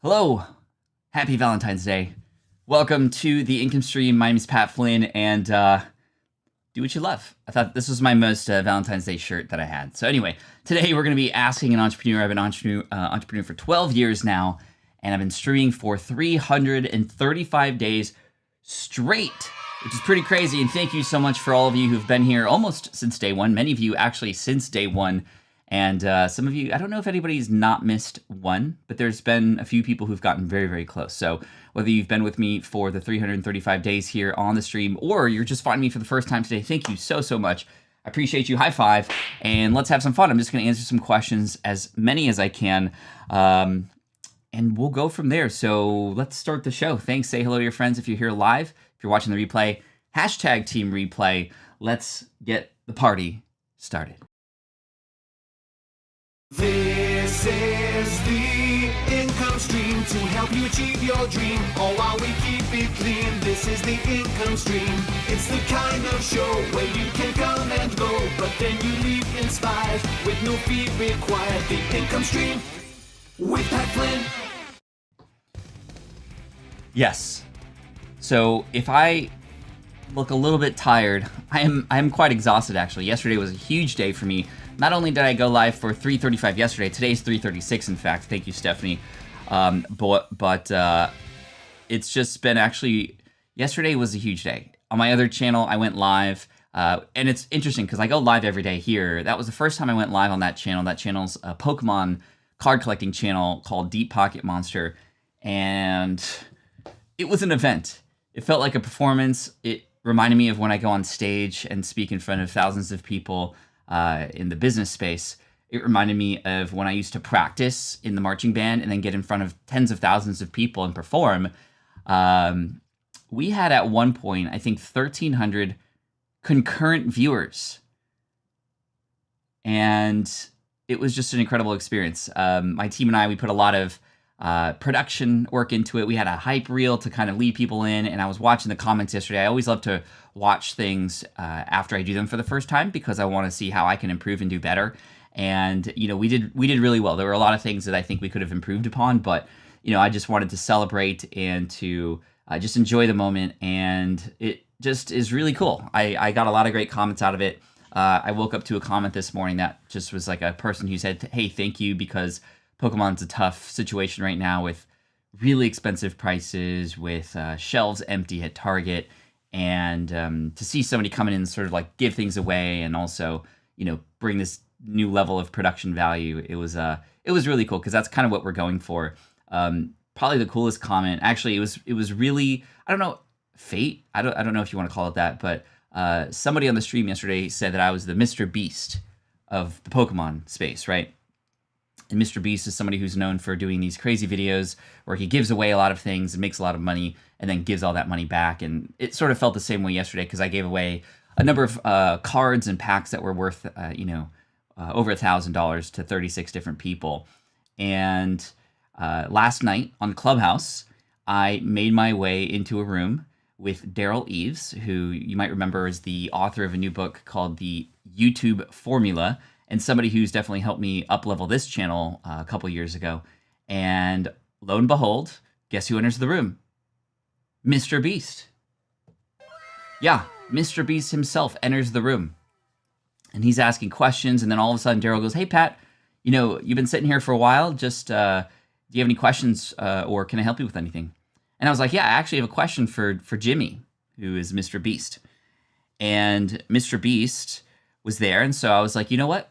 Hello, happy Valentine's Day. Welcome to the Income Stream. My name is Pat Flynn, and do what you love. I thought this was my most Valentine's Day shirt that I had. So anyway, today we're going to be asking an entrepreneur. I've been an entrepreneur for 12 years now, and I've been streaming for 335 days straight, which is pretty crazy. And thank you so much for all of you who've been here almost since day one. Many of you actually since day one. And some of you, I don't know if anybody's not missed one, but there's been a few people who've gotten very, very close. So whether you've been with me for the 335 days here on the stream, or you're just finding me for the first time today, thank you so, so much. I appreciate you. High five. And let's have some fun. I'm just going to answer some questions, as many as I can. And we'll go from there. So let's start the show. Thanks. Say hello to your friends if you're here live. If you're watching the replay, hashtag Team Replay. Let's get the party started. This is the income stream to help you achieve your dream, all while we keep it clean. This is the income stream. It's the kind of show where you can come and go, but then you leave inspired with no fee required. The income stream with Pat Flynn. Yes. So if I look a little bit tired, I am quite exhausted actually. Yesterday was a huge day for me. Not only did I go live for 3:35 yesterday, today's 3:36 in fact. Thank you, Stephanie. But it's just been actually, yesterday was a huge day. On my other channel, I went live, and it's interesting because I go live every day here. That was the first time I went live on that channel. That channel's a Pokemon card collecting channel called Deep Pocket Monster, and it was an event. It felt like a performance. It reminded me of when I go on stage and speak in front of thousands of people in the business space. It reminded me of when I used to practice in the marching band and then get in front of tens of thousands of people and perform. We had at one point, I think 1,300 concurrent viewers. And it was just an incredible experience. My team and I, we put a lot of production work into it. We had a hype reel to kind of lead people in, and I was watching the comments yesterday. I always love to watch things after I do them for the first time because I want to see how I can improve and do better. And you know, we did really well. There were a lot of things that I think we could have improved upon, but you know, I just wanted to celebrate and to just enjoy the moment, and it just is really cool. I got a lot of great comments out of it. I woke up to a comment this morning that just was like a person who said, "Hey, thank you, because Pokemon's a tough situation right now with really expensive prices, with shelves empty at Target, and to see somebody coming in and sort of like give things away and also, you know, bring this new level of production value." It was really cool because that's kind of what we're going for. Probably the coolest comment. Actually, it was really, I don't know, fate. I don't know if you want to call it that, but somebody on the stream yesterday said that I was the Mr. Beast of the Pokemon space, right? And Mr. Beast is somebody who's known for doing these crazy videos where he gives away a lot of things and makes a lot of money and then gives all that money back. And it sort of felt the same way yesterday because I gave away a number of cards and packs that were worth, over $1,000 to 36 different people. And last night on Clubhouse, I made my way into a room with Daryl Eves, who you might remember is the author of a new book called The YouTube Formula, and somebody who's definitely helped me up-level this channel a couple years ago. And lo and behold, guess who enters the room? Mr. Beast. Yeah, Mr. Beast himself enters the room. And he's asking questions, and then all of a sudden Daryl goes, "Hey, Pat, you know, you've been sitting here for a while. Just, do you have any questions, or can I help you with anything?" And I was like, "Yeah, I actually have a question for Jimmy, who is Mr. Beast." And Mr. Beast was there, and so I was like, you know what?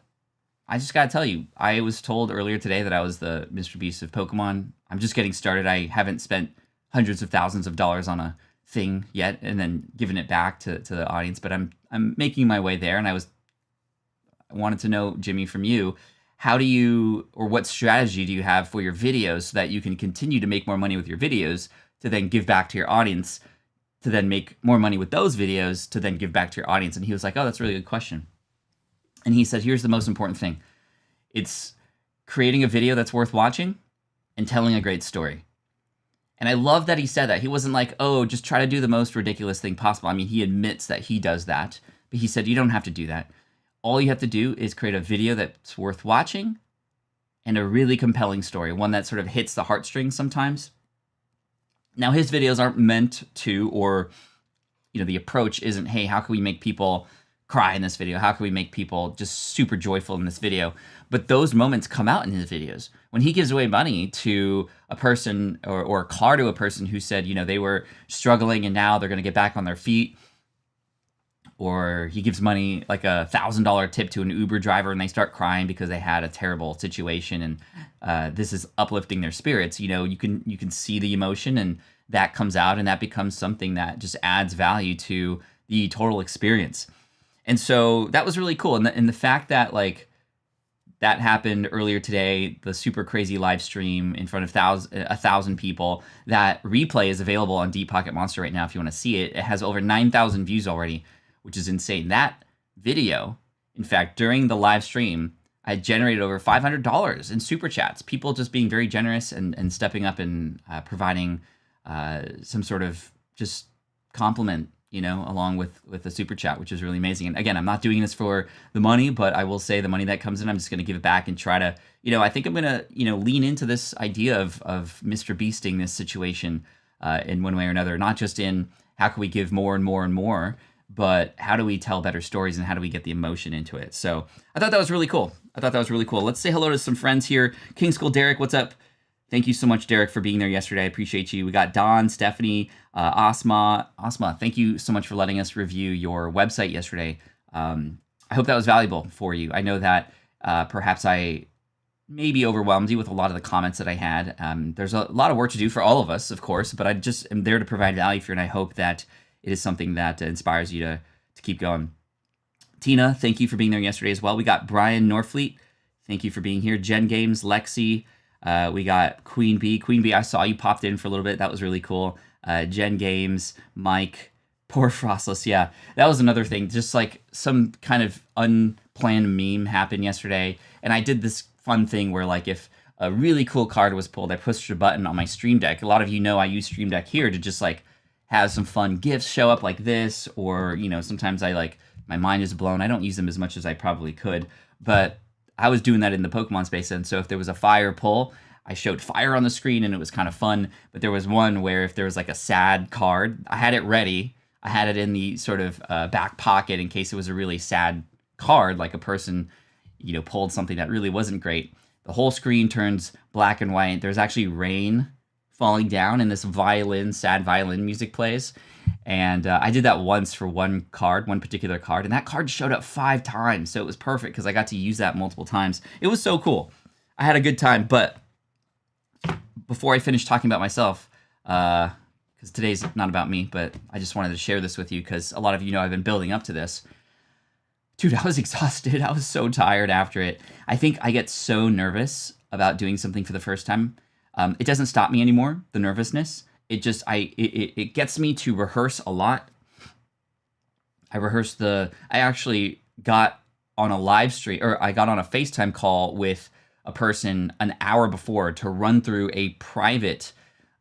I just gotta tell you, I was told earlier today that I was the Mr. Beast of Pokemon. I'm just getting started. I haven't spent hundreds of thousands of dollars on a thing yet and then given it back to the audience, but I'm making my way there. And I wanted to know, Jimmy, from you, how do you, or what strategy do you have for your videos so that you can continue to make more money with your videos to then give back to your audience, to then make more money with those videos to then give back to your audience? And he was like, "Oh, that's a really good question." And he said, "Here's the most important thing. It's creating a video that's worth watching and telling a great story." And I love that he said that. He wasn't like, "Oh, just try to do the most ridiculous thing possible." I mean, he admits that he does that, but he said, you don't have to do that. All you have to do is create a video that's worth watching and a really compelling story, one that sort of hits the heartstrings sometimes. Now, his videos aren't meant to, or, the approach isn't, hey, how can we make people cry in this video? How can we make people just super joyful in this video? But those moments come out in his videos. When he gives away money to a person or a car to a person who said, they were struggling and now they're going to get back on their feet. Or he gives money, like a $1,000 tip to an Uber driver, and they start crying because they had a terrible situation, and this is uplifting their spirits. You can see the emotion, and that comes out, and that becomes something that just adds value to the total experience. And so that was really cool, and the fact that that happened earlier today, the super crazy live stream in front of 1,000 people. That replay is available on Deep Pocket Monster right now if you want to see it. It has over 9,000 views already, which is insane. That video, in fact, during the live stream, I generated over $500 in super chats. People just being very generous and stepping up and providing some sort of just compliment, along with the super chat, which is really amazing. And again, I'm not doing this for the money, but I will say the money that comes in, I'm just going to give it back and try to, I think I'm going to, lean into this idea of Mr. Beasting this situation in one way or another, not just in how can we give more and more and more, but how do we tell better stories and how do we get the emotion into it? So I thought that was really cool. Let's say hello to some friends here. King School Derek, what's up? Thank you so much, Derek, for being there yesterday. I appreciate you. We got Don, Stephanie, Asma. Asma, thank you so much for letting us review your website yesterday. I hope that was valuable for you. I know that perhaps I maybe overwhelmed you with a lot of the comments that I had. There's a lot of work to do for all of us, of course, but I just am there to provide value for you, and I hope that it is something that inspires you to keep going. Tina, thank you for being there yesterday as well. We got Brian Norfleet. Thank you for being here. Jen Games, Lexi. We got Queen Bee. Queen Bee, I saw you popped in for a little bit. That was really cool. Jen Games, Mike, poor Frostless. Yeah, that was another thing. Just like some kind of unplanned meme happened yesterday. And I did this fun thing where if a really cool card was pulled, I pushed a button on my Stream Deck. A lot of you know I use Stream Deck here to just have some fun GIFs show up like this, or, sometimes my mind is blown. I don't use them as much as I probably could, but I was doing that in the Pokemon space. And so if there was a fire pull, I showed fire on the screen and it was kind of fun. But there was one where if there was a sad card, I had it ready. I had it in the sort of back pocket in case it was a really sad card, like a person, pulled something that really wasn't great. The whole screen turns black and white. There's actually rain falling down and this sad violin music plays. And I did that once for one particular card, and that card showed up 5 times. So it was perfect because I got to use that multiple times. It was so cool. I had a good time. But before I finish talking about myself, because today's not about me, but I just wanted to share this with you because a lot of you know I've been building up to this. Dude, I was exhausted. I was so tired after it. I think I get so nervous about doing something for the first time. It doesn't stop me anymore, the nervousness. It gets me to rehearse a lot. I actually got on a live stream, or I got on a FaceTime call with a person an hour before to run through a private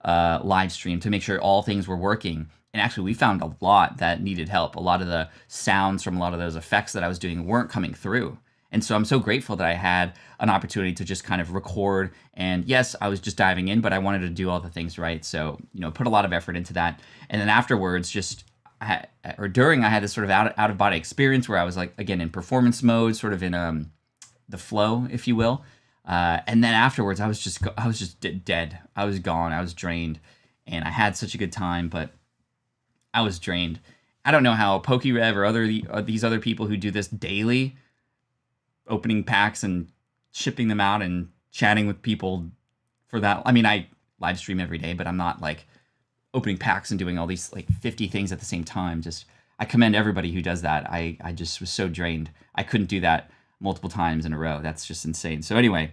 live stream to make sure all things were working. And actually, we found a lot that needed help. A lot of the sounds from a lot of those effects that I was doing weren't coming through. And so I'm so grateful that I had an opportunity to just kind of record. And yes, I was just diving in, but I wanted to do all the things right. So, put a lot of effort into that. And then afterwards, I had this sort of out of body experience where I was again, in performance mode, sort of in the flow, if you will. And then afterwards, I was just dead. I was gone. I was drained. And I had such a good time, but I was drained. I don't know how PokeRev or these other people who do this daily, opening packs and shipping them out and chatting with people for that. I mean, I live stream every day, but I'm not opening packs and doing all these 50 things at the same time. I commend everybody who does that. I just was so drained. I couldn't do that multiple times in a row. That's just insane. So anyway,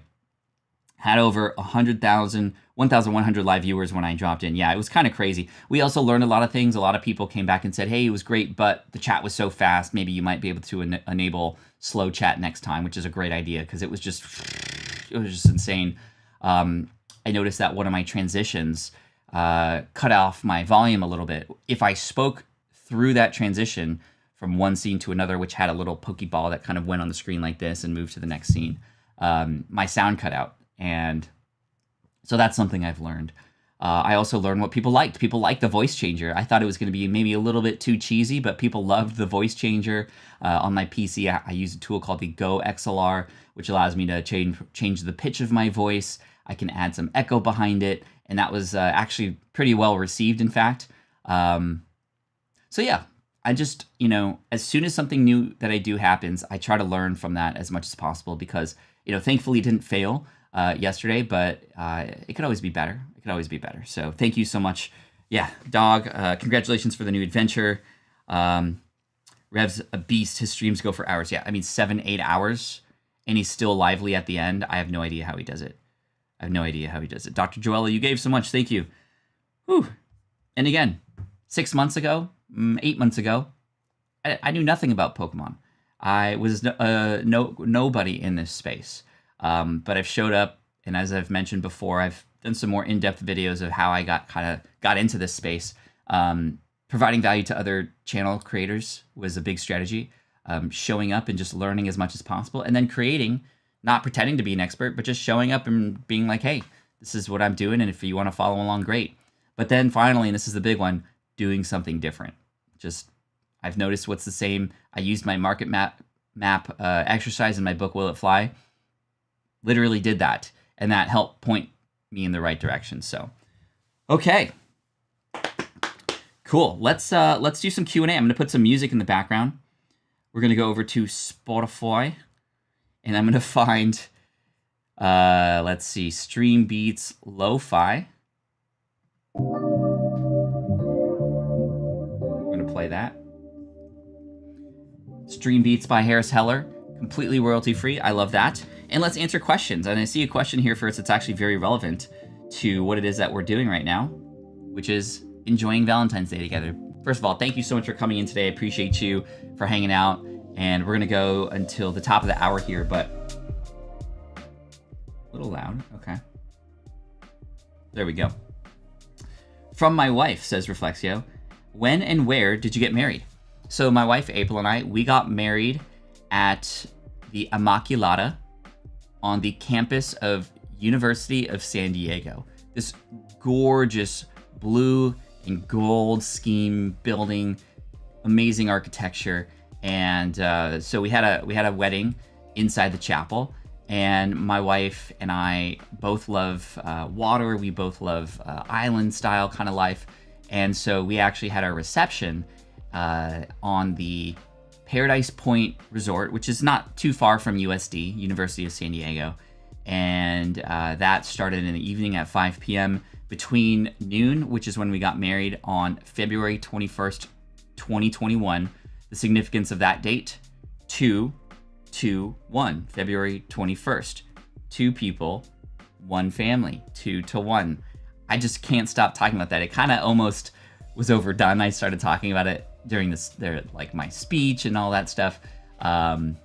had over 1,100 live viewers when I dropped in. Yeah, it was kind of crazy. We also learned a lot of things. A lot of people came back and said, hey, it was great, but the chat was so fast. Maybe you might be able to enable slow chat next time, which is a great idea because it was just insane. I noticed that one of my transitions cut off my volume a little bit. If I spoke through that transition from one scene to another, which had a little Pokeball that kind of went on the screen like this and moved to the next scene, my sound cut out. And so that's something I've learned. I also learned what people liked. People liked the voice changer. I thought it was going to be maybe a little bit too cheesy, but people loved the voice changer. On my PC, I use a tool called the Go XLR, which allows me to change the pitch of my voice. I can add some echo behind it, and that was actually pretty well received, in fact. So yeah, I just, as soon as something new that I do happens, I try to learn from that as much as possible because, thankfully it didn't fail yesterday, but it could always be better. It could always be better. So thank you so much. Yeah, dog, congratulations for the new adventure. Rev's a beast. His streams go for hours. Yeah, 7-8 hours, and he's still lively at the end. I have no idea how he does it. Dr. Joella, you gave so much. Thank you. Whew. And again, 6 months ago, 8 months ago, I knew nothing about Pokemon. I was nobody in this space. But I've showed up, and as I've mentioned before, I've done some more in-depth videos of how I got into this space. Providing value to other channel creators was a big strategy. Showing up and just learning as much as possible, and then creating, not pretending to be an expert, but just showing up and being like, hey, this is what I'm doing, and if you want to follow along, great. But then finally, and this is the big one, doing something different. I've noticed what's the same. I used my market map exercise in my book, Will It Fly? Literally did that, and that helped point me in the right direction. So, okay, cool. Let's do some Q&A. I'm gonna put some music in the background. We're gonna go over to Spotify, and I'm gonna find, let's see, Stream Beats Lo-Fi. I'm gonna play that. Stream Beats by Harris Heller, completely royalty free. I love that. And let's answer questions. And I see a question here first that's actually very relevant to what it is that we're doing right now, which is enjoying Valentine's Day together. First of all, thank you so much for coming in today. I appreciate you for hanging out. And we're gonna go until the top of the hour here, but a little loud, okay. There we go. From my wife, says Reflexio, when and where did you get married? So my wife, April, and I, we got married at the Immaculata on the campus of University of San Diego. This gorgeous blue and gold scheme building, amazing architecture. And so we had a wedding inside the chapel, and my wife and I both love water. We both love island style kind of life. And so we actually had our reception on the Paradise Point Resort, which is not too far from USD, University of San Diego. And that started in the evening at 5 p.m. between noon, which is when we got married on February 21st, 2021. The significance of that date, 2-2-1, February 21st. 2 people, 1 family, 2 to 1. I just can't stop talking about that. It kind of almost was overdone. I started talking about it during my speech and all that stuff. But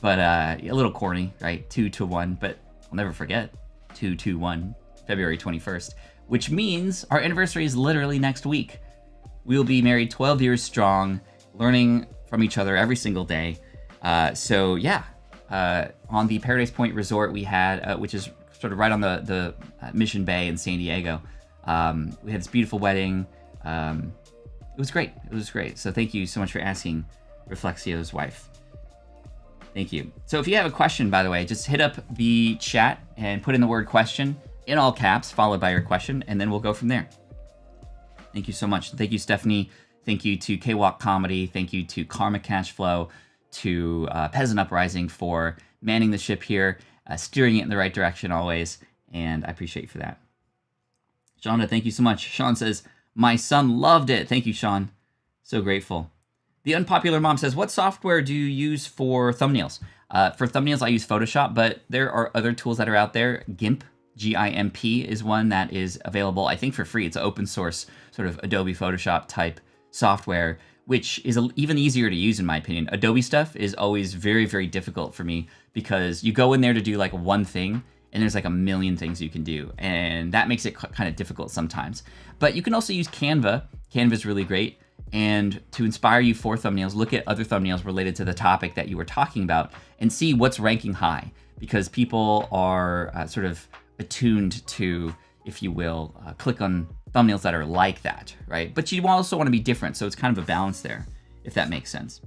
a little corny, right? 2 to 1, but I'll never forget 2-2-1, February 21st, which means our anniversary is literally next week. We will be married 12 years strong, learning from each other every single day. So yeah, on the Paradise Point Resort we had, which is sort of right on the Mission Bay in San Diego, we had this beautiful wedding. It was great. It was great. So thank you so much for asking, Reflexio's wife. Thank you. So if you have a question, by the way, just hit up the chat and put in the word question in all caps, followed by your question, and then we'll go from there. Thank you so much. Thank you, Stephanie. Thank you to K-Walk Comedy. Thank you to Karma Cashflow, to Peasant Uprising for manning the ship here, steering it in the right direction always, and I appreciate you for that. Shonda, thank you so much. Sean says, my son loved it. Thank you, Sean. So grateful. The Unpopular Mom says, what software do you use for thumbnails? For thumbnails, I use Photoshop, but there are other tools that are out there. GIMP, G-I-M-P, is one that is available, I think, for free. It's an open source sort of Adobe Photoshop type software, which is even easier to use in my opinion. Adobe stuff is always very, very difficult for me because you go in there to do like one thing and there's like a million things you can do, and that makes it kind of difficult sometimes. But you can also use Canva. Canva is really great. And to inspire you for thumbnails, look at other thumbnails related to the topic that you were talking about and see what's ranking high. because people are sort of attuned to, if you will, click on thumbnails that are like that, right? But you also want to be different, so it's kind of a balance there, if that makes sense.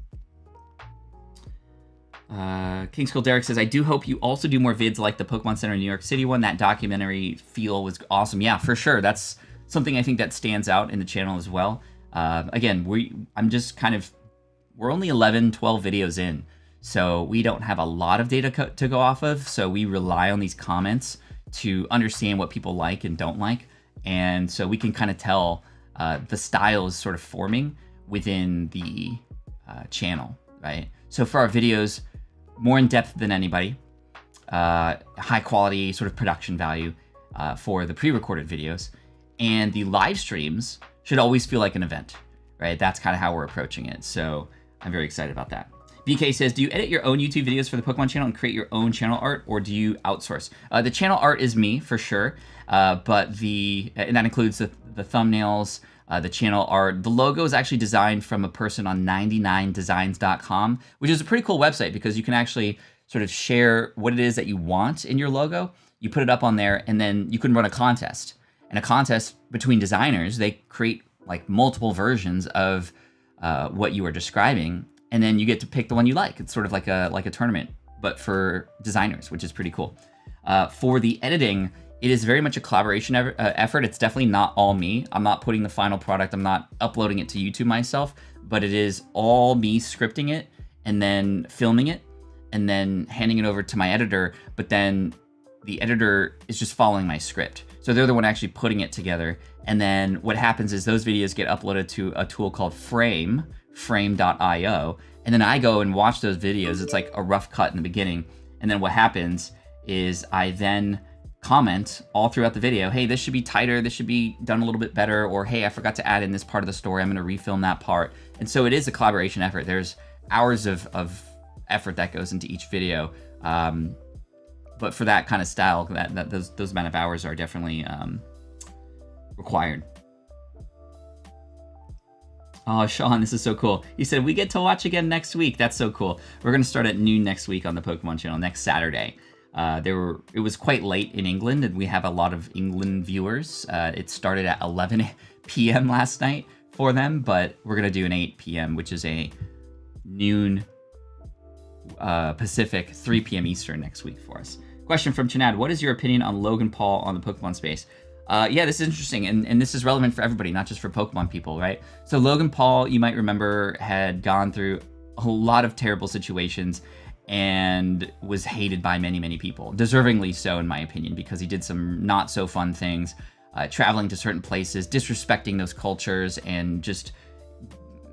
King Skull Derek says, I do hope you also do more vids like the Pokemon Center New York City one. That documentary feel was awesome. Yeah, for sure. That's something I think that stands out in the channel as well. Again, we're only 11, 12 videos in, so we don't have a lot of data to go off of. So we rely on these comments to understand what people like and don't like. And so we can kind of tell the style is sort of forming within the channel, right? So for our videos, more in depth than anybody, high quality sort of production value for the pre-recorded videos, and the live streams should always feel like an event, right? That's kind of how we're approaching it. So I'm very excited about that. BK says, do you edit your own YouTube videos for the Pokemon channel and create your own channel art, or do you outsource? The channel art is me for sure, and that includes the thumbnails, the channel art. The logo is actually designed from a person on 99designs.com, which is a pretty cool website because you can actually sort of share what it is that you want in your logo. You put it up on there, and then you can run a contest. And a contest between designers, they create like multiple versions of what you are describing, and then you get to pick the one you like. It's sort of like a tournament, but for designers, which is pretty cool. For the editing, it is very much a collaboration effort. It's definitely not all me. I'm not putting the final product. I'm not uploading it to YouTube myself, but it is all me scripting it and then filming it and then handing it over to my editor. But then the editor is just following my script. So they're the one actually putting it together. And then what happens is those videos get uploaded to a tool called frame.io. And then I go and watch those videos. It's like a rough cut in the beginning. And then what happens is I then comment all throughout the video, hey, this should be tighter, this should be done a little bit better, or hey, I forgot to add in this part of the story, I'm gonna refilm that part. And so it is a collaboration effort. There's hours of effort that goes into each video. But for that kind of style, those amount of hours are definitely required. Oh, Sean, this is so cool. He said, we get to watch again next week. That's so cool. We're gonna start at noon next week on the Pokemon channel, next Saturday. It was quite late in England, and we have a lot of England viewers. It started at 11 p.m. last night for them, but we're gonna do an 8 p.m., which is a noon Pacific, 3 p.m. Eastern next week for us. Question from Chinad: what is your opinion on Logan Paul on the Pokemon space? Yeah, this is interesting, and this is relevant for everybody, not just for Pokemon people, right? So Logan Paul, you might remember, had gone through a lot of terrible situations and was hated by many, many people. Deservingly so, in my opinion, because he did some not so fun things, traveling to certain places, disrespecting those cultures, and just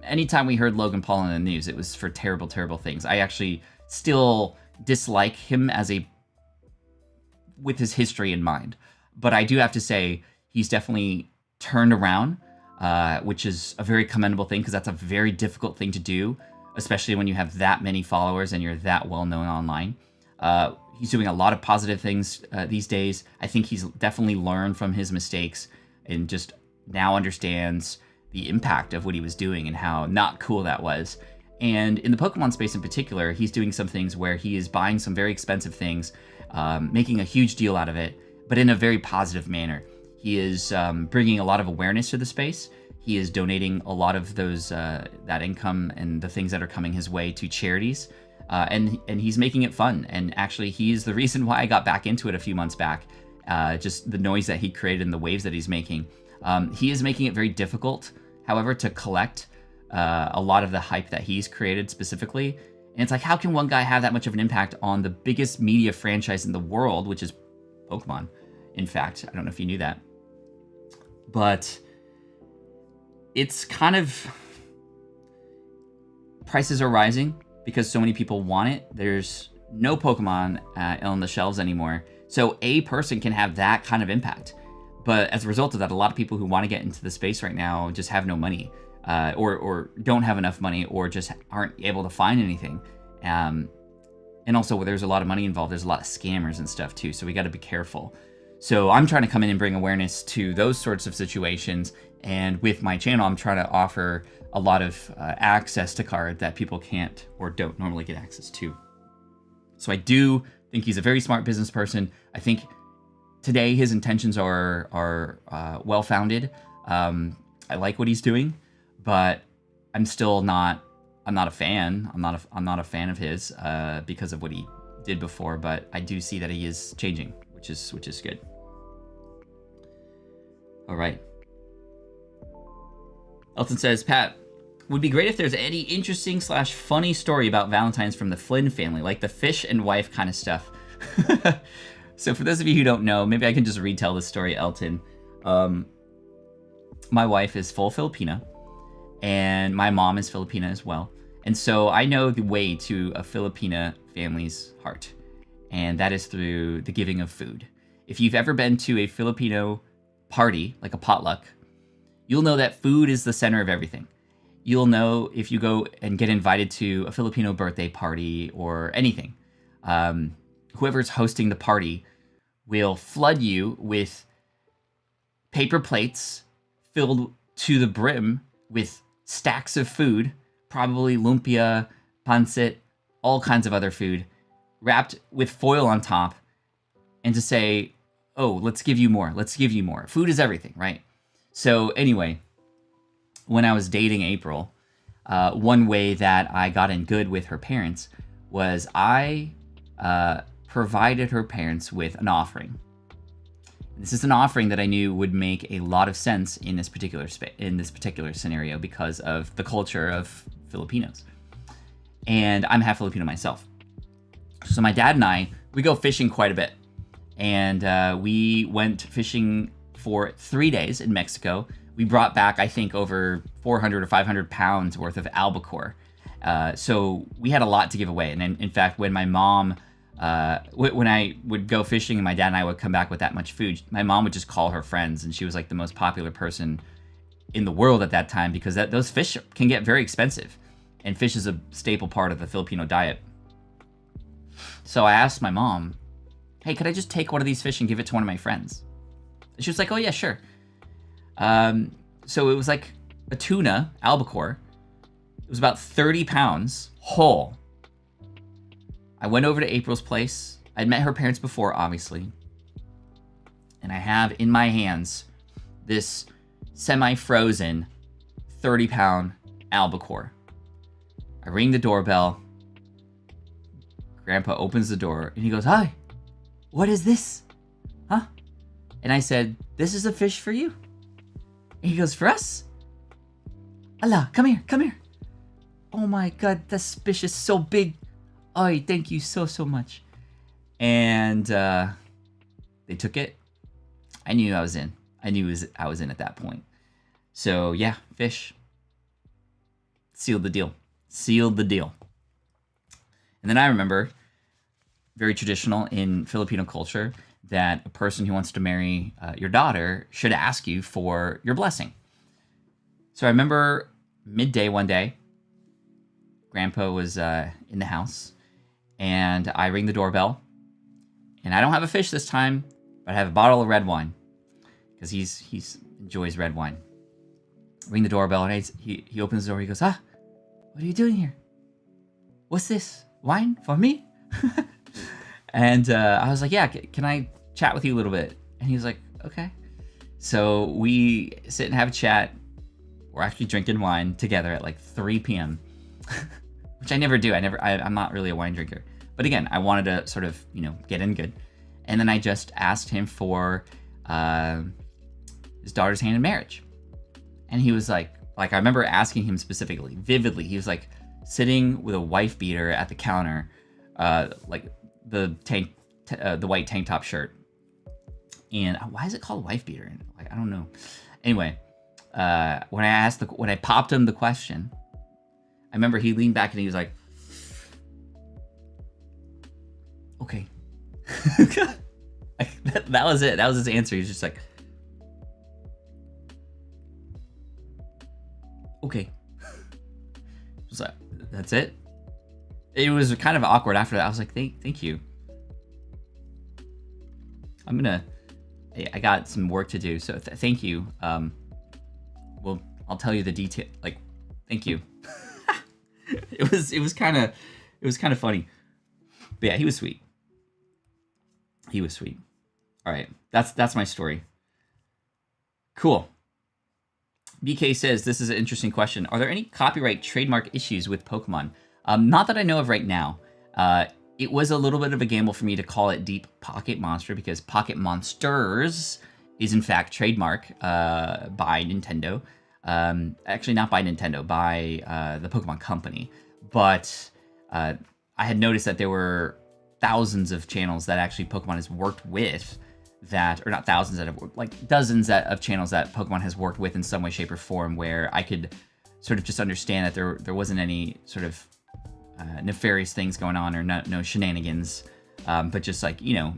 anytime we heard Logan Paul in the news, it was for terrible, terrible things. I actually still dislike him with his history in mind. But I do have to say, he's definitely turned around, which is a very commendable thing, because that's a very difficult thing to do, especially when you have that many followers and you're that well known online. He's doing a lot of positive things these days. I think he's definitely learned from his mistakes and just now understands the impact of what he was doing and how not cool that was. And in the Pokemon space in particular, he's doing some things where he is buying some very expensive things, making a huge deal out of it, but in a very positive manner. He is bringing a lot of awareness to the space. He is donating a lot of that income and the things that are coming his way to charities, and he's making it fun. And actually, he's the reason why I got back into it a few months back. Just the noise that he created and the waves that he's making. He is making it very difficult, however, to collect a lot of the hype that he's created specifically. And it's like, how can one guy have that much of an impact on the biggest media franchise in the world, which is Pokemon? In fact, I don't know if you knew that, but it's kind of, prices are rising because so many people want it. There's no Pokemon on the shelves anymore. So a person can have that kind of impact. But as a result of that, a lot of people who want to get into the space right now just have no money, or don't have enough money, or just aren't able to find anything. And also, there's a lot of money involved. There's a lot of scammers and stuff too. So we got to be careful. So I'm trying to come in and bring awareness to those sorts of situations. And with my channel, I'm trying to offer a lot of access to cards that people can't or don't normally get access to. So I do think he's a very smart business person. I think today his intentions are well founded. I like what he's doing, but I'm still not. I'm not a fan. I'm not a fan of his because of what he did before. But I do see that he is changing, which is good. All right. Elton says, Pat, would be great if there's any interesting / funny story about Valentine's from the Flynn family, like the fish and wife kind of stuff. So for those of you who don't know, maybe I can just retell this story, Elton. My wife is full Filipina, and my mom is Filipina as well. And so I know the way to a Filipina family's heart, and that is through the giving of food. If you've ever been to a Filipino party, like a potluck, you'll know that food is the center of everything. You'll know if you go and get invited to a Filipino birthday party or anything, whoever's hosting the party will flood you with paper plates filled to the brim with stacks of food, probably lumpia, pancit, all kinds of other food, wrapped with foil on top, and to say, oh, let's give you more. Let's give you more. Food is everything, right? So anyway, when I was dating April, one way that I got in good with her parents was I provided her parents with an offering. This is an offering that I knew would make a lot of sense in this particular scenario because of the culture of Filipinos. And I'm half Filipino myself. So my dad and I, we go fishing quite a bit. And we went fishing for 3 days in Mexico. We brought back, I think, over 400 or 500 pounds worth of albacore. So we had a lot to give away. And in fact, when my mom, when I would go fishing and my dad and I would come back with that much food, my mom would just call her friends, and she was like the most popular person in the world at that time because those fish can get very expensive. And fish is a staple part of the Filipino diet. So I asked my mom, hey, could I just take one of these fish and give it to one of my friends? And she was like, oh yeah, sure. So it was like a tuna, albacore. It was about 30 pounds whole. I went over to April's place. I'd met her parents before, obviously. And I have in my hands this semi-frozen 30-pound albacore. I ring the doorbell. Grandpa opens the door and he goes, hi, what is this? Huh? And I said, this is a fish for you. And he goes, for us? Allah, come here, come here. Oh my God, this fish is so big. Oh, thank you so much. And they took it. I knew I was in. I knew I was in at that point. So yeah, fish. Sealed the deal. Sealed the deal. And then I remember, very traditional in Filipino culture, that a person who wants to marry your daughter should ask you for your blessing. So I remember midday one day, Grandpa was in the house, and I ring the doorbell, and I don't have a fish this time, but I have a bottle of red wine, because he enjoys red wine. Ring the doorbell, and he opens the door. He goes, what are you doing here? What's this? Wine for me? And I was like, yeah, can I chat with you a little bit? And he was like, okay. So we sit and have a chat. We're actually drinking wine together at like 3 p.m., which I never do. I'm not really a wine drinker. But again, I wanted to sort of, get in good. And then I just asked him for his daughter's hand in marriage. And he was like I remember asking him specifically, vividly. He was like sitting with a wife beater at the counter, like the white tank top shirt. And why is it called wife beater? Like, I don't know. Anyway, when I popped him the question, I remember he leaned back and he was like, okay. That was it. That was his answer. He was just like, okay. Was like, that's it? It was kind of awkward after that. I was like, thank you. I got some work to do, so thank you. Well, I'll tell you the detail. Like, thank you. It was kind of funny. But yeah, he was sweet. He was sweet. All right, that's my story. Cool. BK says, this is an interesting question. Are there any copyright trademark issues with Pokemon? Not that I know of right now. It was a little bit of a gamble for me to call it Deep Pocket Monster because Pocket Monsters is in fact trademark by Nintendo. Actually, not by Nintendo, by the Pokemon Company. But I had noticed that there were thousands of channels that actually Pokemon has worked with that, or not thousands that have, like dozens of channels that Pokemon has worked with in some way, shape, or form, where I could sort of just understand that there wasn't any sort of nefarious things going on or no shenanigans, but just like, you know,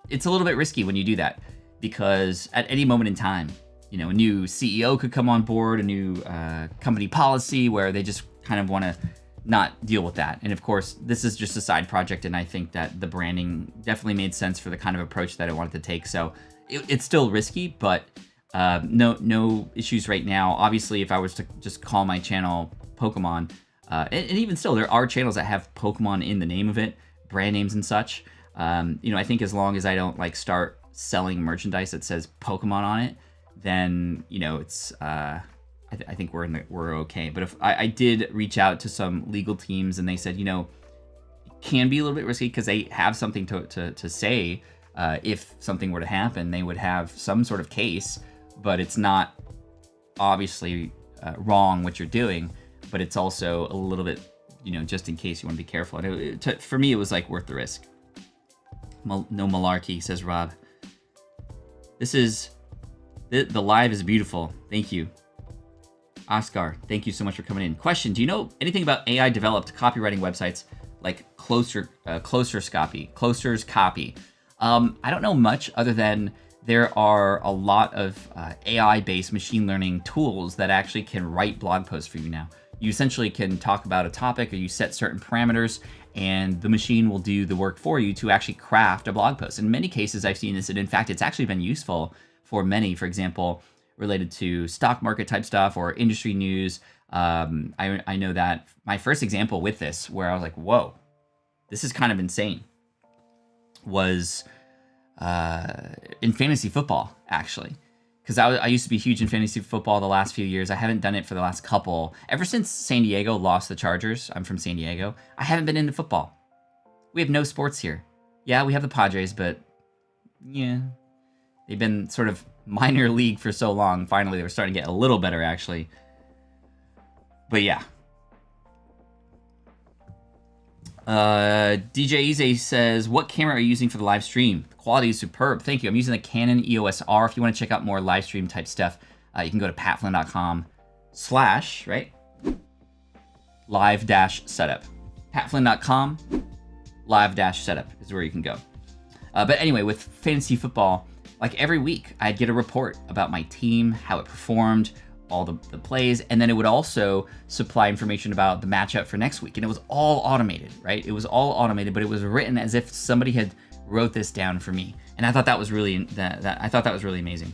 it's a little bit risky when you do that because at any moment in time, you know, a new CEO could come on board, a new company policy where they just kind of want to not deal with that. And of course, this is just a side project, and I think that the branding definitely made sense for the kind of approach that I wanted to take. So it's still risky, but no issues right now. Obviously, if I was to just call my channel Pokemon, and even still, there are channels that have Pokemon in the name of it, brand names and such. You know, I think as long as I don't like start selling merchandise that says Pokemon on it, then, you know, it's I think we're okay. But if I did reach out to some legal teams and they said, you know, it can be a little bit risky because they have something to say. If something were to happen, they would have some sort of case, but it's not obviously wrong what you're doing, but it's also a little bit, you know, just in case you want to be careful. And for me, it was like worth the risk. No malarkey, says Rob. The live is beautiful. Thank you. Oscar, thank you so much for coming in. Question, do you know anything about AI developed copywriting websites like Closer's Copy? I don't know much other than there are a lot of AI-based machine learning tools that actually can write blog posts for you now. You essentially can talk about a topic or you set certain parameters and the machine will do the work for you to actually craft a blog post. In many cases, I've seen this, and in fact, it's actually been useful for many, for example, related to stock market type stuff or industry news. I know that my first example with this, where I was like, whoa, this is kind of insane, was in fantasy football, actually. Because I used to be huge in fantasy football the last few years. I haven't done it for the last couple. Ever since San Diego lost the Chargers, I'm from San Diego, I haven't been into football. We have no sports here. Yeah, we have the Padres, but yeah, they've been sort of minor league for so long. Finally, they were starting to get a little better, actually. But yeah. DJ Ize says, what camera are you using for the live stream? The quality is superb. Thank you. I'm using the Canon EOS R. If you want to check out more live stream type stuff, you can go to patflynn.com/ right? live-setup. patflynn.com live-setup is where you can go. But anyway, with fantasy football, like every week, I'd get a report about my team, how it performed, all the plays, and then it would also supply information about the matchup for next week. And it was all automated, right? It was all automated, but it was written as if somebody had wrote this down for me. And I thought that was really I thought that was really amazing.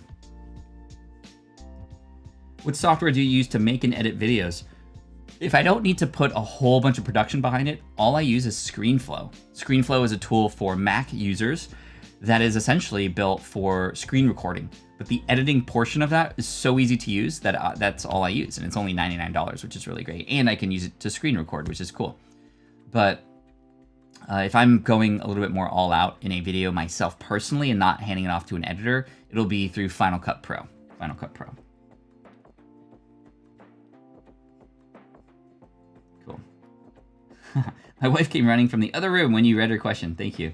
What software do you use to make and edit videos? If I don't need to put a whole bunch of production behind it, all I use is ScreenFlow. ScreenFlow is a tool for Mac users that is essentially built for screen recording. But the editing portion of that is so easy to use that that's all I use. And it's only $99, which is really great. And I can use it to screen record, which is cool. But if I'm going a little bit more all out in a video myself personally and not handing it off to an editor, it'll be through Final Cut Pro. Final Cut Pro. Cool. My wife came running from the other room when you read her question. Thank you.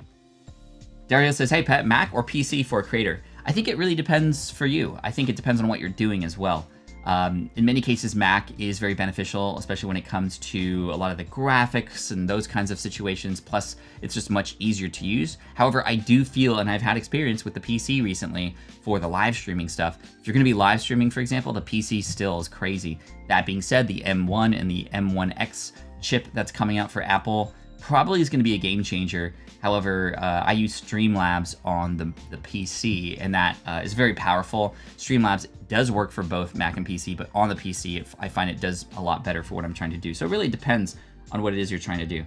Dario says, hey, Pat, Mac or PC for a creator? I think it really depends for you. I think it depends on what you're doing as well. In many cases, Mac is very beneficial, especially when it comes to a lot of the graphics and those kinds of situations. Plus, it's just much easier to use. However, I do feel, and I've had experience with the PC recently for the live streaming stuff. If you're going to be live streaming, for example, the PC still is crazy. That being said, the M1 and the M1X chip that's coming out for Apple probably is going to be a game changer. However, I use Streamlabs on the PC, and that is very powerful. Streamlabs does work for both Mac and PC, but on the PC, I find it does a lot better for what I'm trying to do. So it really depends on what it is you're trying to do.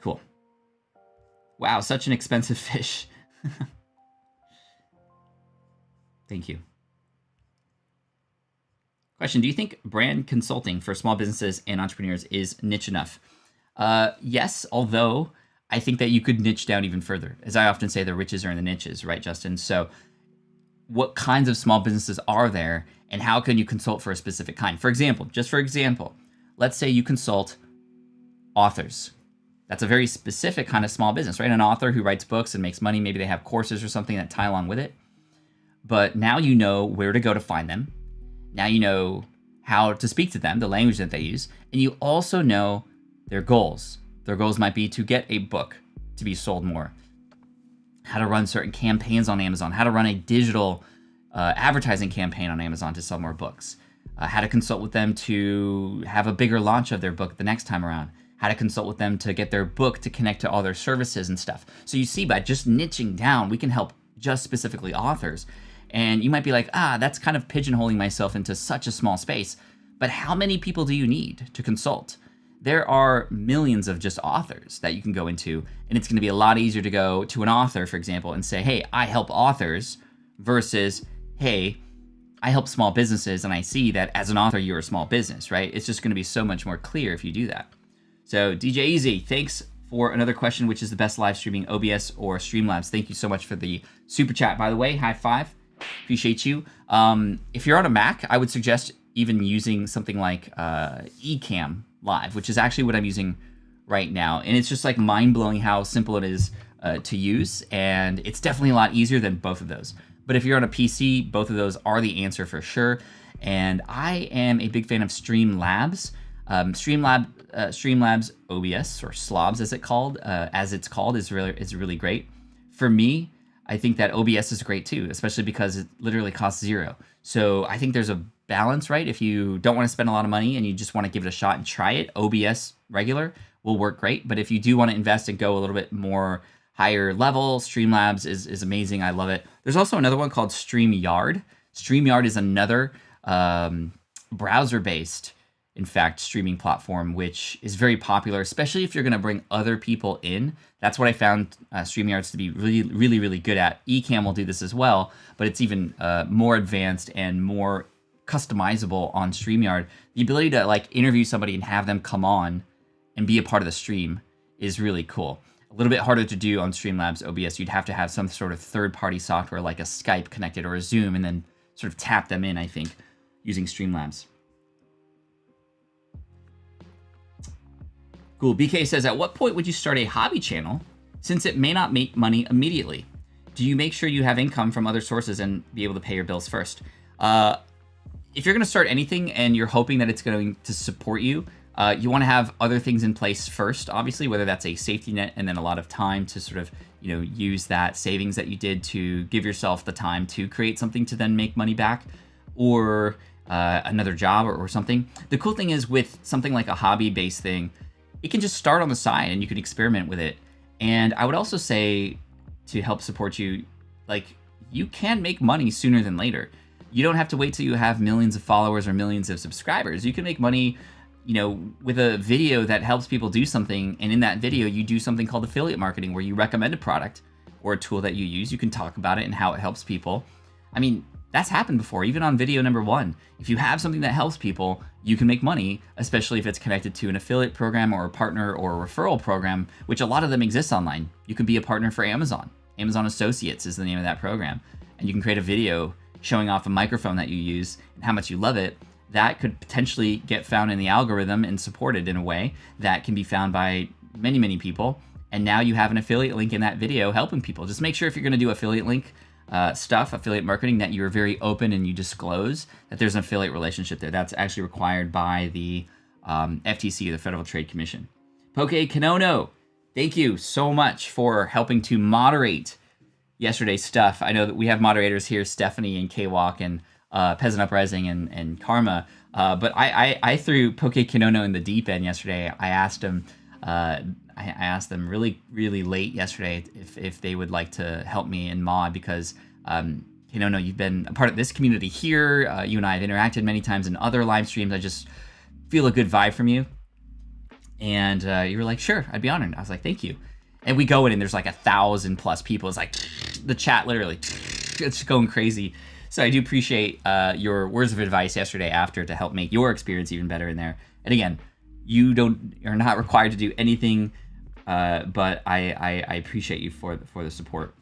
Cool. Wow, such an expensive fish. Thank you. Question, do you think brand consulting for small businesses and entrepreneurs is niche enough? Yes, although I think that you could niche down even further. As I often say, the riches are in the niches, right, Justin? So what kinds of small businesses are there, and how can you consult for a specific kind? For example, let's say you consult authors. That's a very specific kind of small business, right? An author who writes books and makes money. Maybe they have courses or something that tie along with it. But now you know where to go to find them. Now you know how to speak to them, the language that they use, and you also know their goals. Their goals might be to get a book to be sold more, how to run certain campaigns on Amazon, how to run a digital advertising campaign on Amazon to sell more books, how to consult with them to have a bigger launch of their book the next time around, how to consult with them to get their book to connect to all their services and stuff. So you see, by just niching down, we can help just specifically authors. And you might be like, that's kind of pigeonholing myself into such a small space. But how many people do you need to consult? There are millions of just authors that you can go into, and it's going to be a lot easier to go to an author, for example, and say, hey, I help authors, versus, hey, I help small businesses, and I see that as an author, you're a small business, right? It's just going to be so much more clear if you do that. So DJ Easy, thanks for another question, which is the best live streaming, OBS or Streamlabs? Thank you so much for the super chat, by the way. High five. Appreciate you. If you're on a Mac, I would suggest even using something like Ecamm Live, which is actually what I'm using right now. And it's just like mind-blowing how simple it is to use. And it's definitely a lot easier than both of those. But if you're on a PC, both of those are the answer for sure. And I am a big fan of Streamlabs. Streamlabs OBS, or Slobs as it's called, is really great. For me, I think that OBS is great too, especially because it literally costs $0. So I think there's a balance, right? If you don't want to spend a lot of money and you just want to give it a shot and try it, OBS regular will work great. But if you do want to invest and go a little bit more higher level, Streamlabs is amazing. I love it. There's also another one called StreamYard. StreamYard is another browser-based, in fact, streaming platform, which is very popular, especially if you're going to bring other people in. That's what I found StreamYards to be really good at. Ecamm will do this as well, but it's even more advanced and more customizable on StreamYard. The ability to like interview somebody and have them come on and be a part of the stream is really cool. A little bit harder to do on Streamlabs OBS. You'd have to have some sort of third-party software like a Skype connected or a Zoom, and then sort of tap them in, I think, using Streamlabs. Cool. BK says, at what point would you start a hobby channel since it may not make money immediately? Do you make sure you have income from other sources and be able to pay your bills first? If you're going to start anything and you're hoping that it's going to support you, you want to have other things in place first, obviously, whether that's a safety net and then a lot of time to sort of, use that savings that you did to give yourself the time to create something to then make money back, or another job or something. The cool thing is with something like a hobby-based thing, it can just start on the side and you can experiment with it. And I would also say, to help support you, like, you can make money sooner than later. You don't have to wait till you have millions of followers or millions of subscribers. You can make money, with a video that helps people do something. And in that video, you do something called affiliate marketing, where you recommend a product or a tool that you use. You can talk about it and how it helps people. I mean, that's happened before, even on video number 1. If you have something that helps people, you can make money, especially if it's connected to an affiliate program or a partner or a referral program, which a lot of them exist online. You could be a partner for Amazon. Amazon Associates is the name of that program. And you can create a video showing off a microphone that you use and how much you love it. That could potentially get found in the algorithm and supported in a way that can be found by many people. And now you have an affiliate link in that video helping people. Just make sure if you're going to do affiliate link affiliate marketing, that you're very open and you disclose that there's an affiliate relationship there. That's actually required by the FTC, the Federal Trade Commission. Poke Kanono, thank you so much for helping to moderate yesterday's stuff. I know that we have moderators here, Stephanie and K-Walk and Peasant Uprising and Karma, but I threw Poke Kanono in the deep end yesterday. I asked him, I asked them really late yesterday if they would like to help me in mod, because Kanono, you've been a part of this community here. You and I have interacted many times in other live streams. I just feel a good vibe from you. And you were like, sure, I'd be honored. I was like, thank you. And we go in and there's like 1,000+ people. It's like the chat literally, it's going crazy. So I do appreciate your words of advice yesterday after to help make your experience even better in there. And again, you're not required to do anything, but I appreciate you for the support.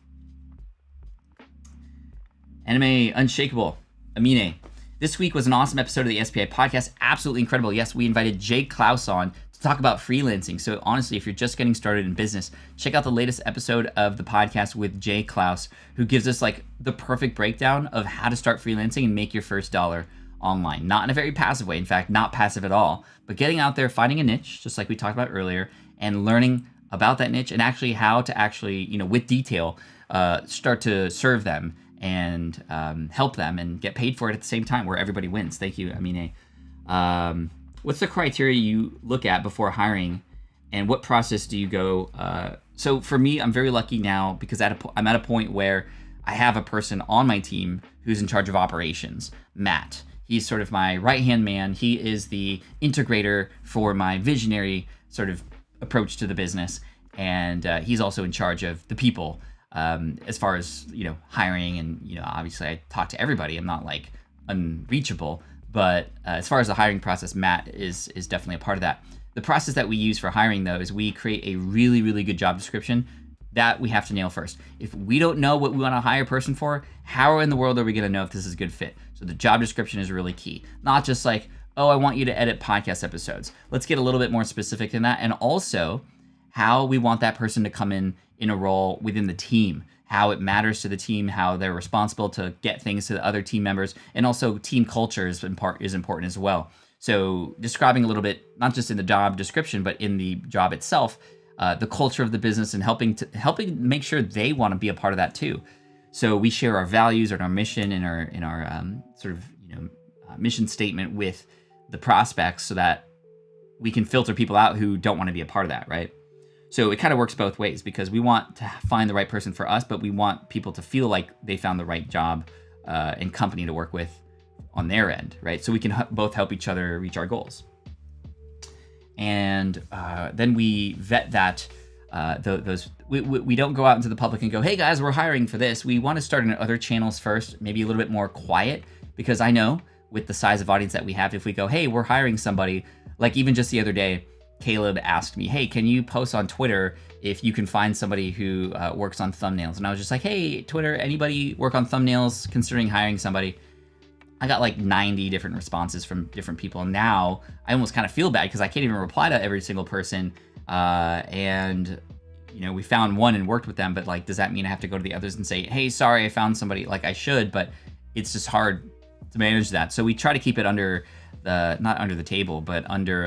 Anime Unshakable, Amine. This week was an awesome episode of the SPI podcast. Absolutely incredible. Yes, we invited Jay Klaus on to talk about freelancing. So honestly, if you're just getting started in business, check out the latest episode of the podcast with Jay Klaus, who gives us like the perfect breakdown of how to start freelancing and make your first dollar online. Not in a very passive way. In fact, not passive at all, but getting out there, finding a niche, just like we talked about earlier, and learning about that niche and actually how to actually, with detail, start to serve them and help them and get paid for it at the same time, where everybody wins. Thank you, Amine. What's the criteria you look at before hiring, and what process do you go? So for me, I'm very lucky now because I'm at a point where I have a person on my team who's in charge of operations, Matt. He's sort of my right-hand man. He is the integrator for my visionary sort of approach to the business, and he's also in charge of the people. As far as, hiring and, obviously I talk to everybody. I'm not like unreachable, but as far as the hiring process, Matt is definitely a part of that. The process that we use for hiring though, is we create a really, really good job description that we have to nail first. If we don't know what we want to hire a person for, how in the world are we going to know if this is a good fit? So the job description is really key. Not just like, oh, I want you to edit podcast episodes. Let's get a little bit more specific than that. And also how we want that person to come in a role within the team, how it matters to the team, how they're responsible to get things to the other team members, and also team culture is important as well. So describing a little bit, not just in the job description, but in the job itself, the culture of the business, and helping make sure they want to be a part of that too. So we share our values and our mission and our mission statement with the prospects, so that we can filter people out who don't want to be a part of that, right? So it kind of works both ways, because we want to find the right person for us, but we want people to feel like they found the right job and company to work with on their end, right? So we can both help each other reach our goals. And then we vet that. We don't go out into the public and go, hey guys, we're hiring for this. We want to start in other channels first, maybe a little bit more quiet, because I know with the size of audience that we have, if we go, hey, we're hiring somebody, like even just the other day, Caleb asked me, hey, can you post on Twitter if you can find somebody who works on thumbnails? And I was just like, hey, Twitter, anybody work on thumbnails considering hiring somebody? I got like 90 different responses from different people. And now I almost kind of feel bad because I can't even reply to every single person. And, we found one and worked with them, but like, does that mean I have to go to the others and say, hey, sorry, I found somebody? Like I should, but it's just hard to manage that. So we try to keep it not under the table, but under,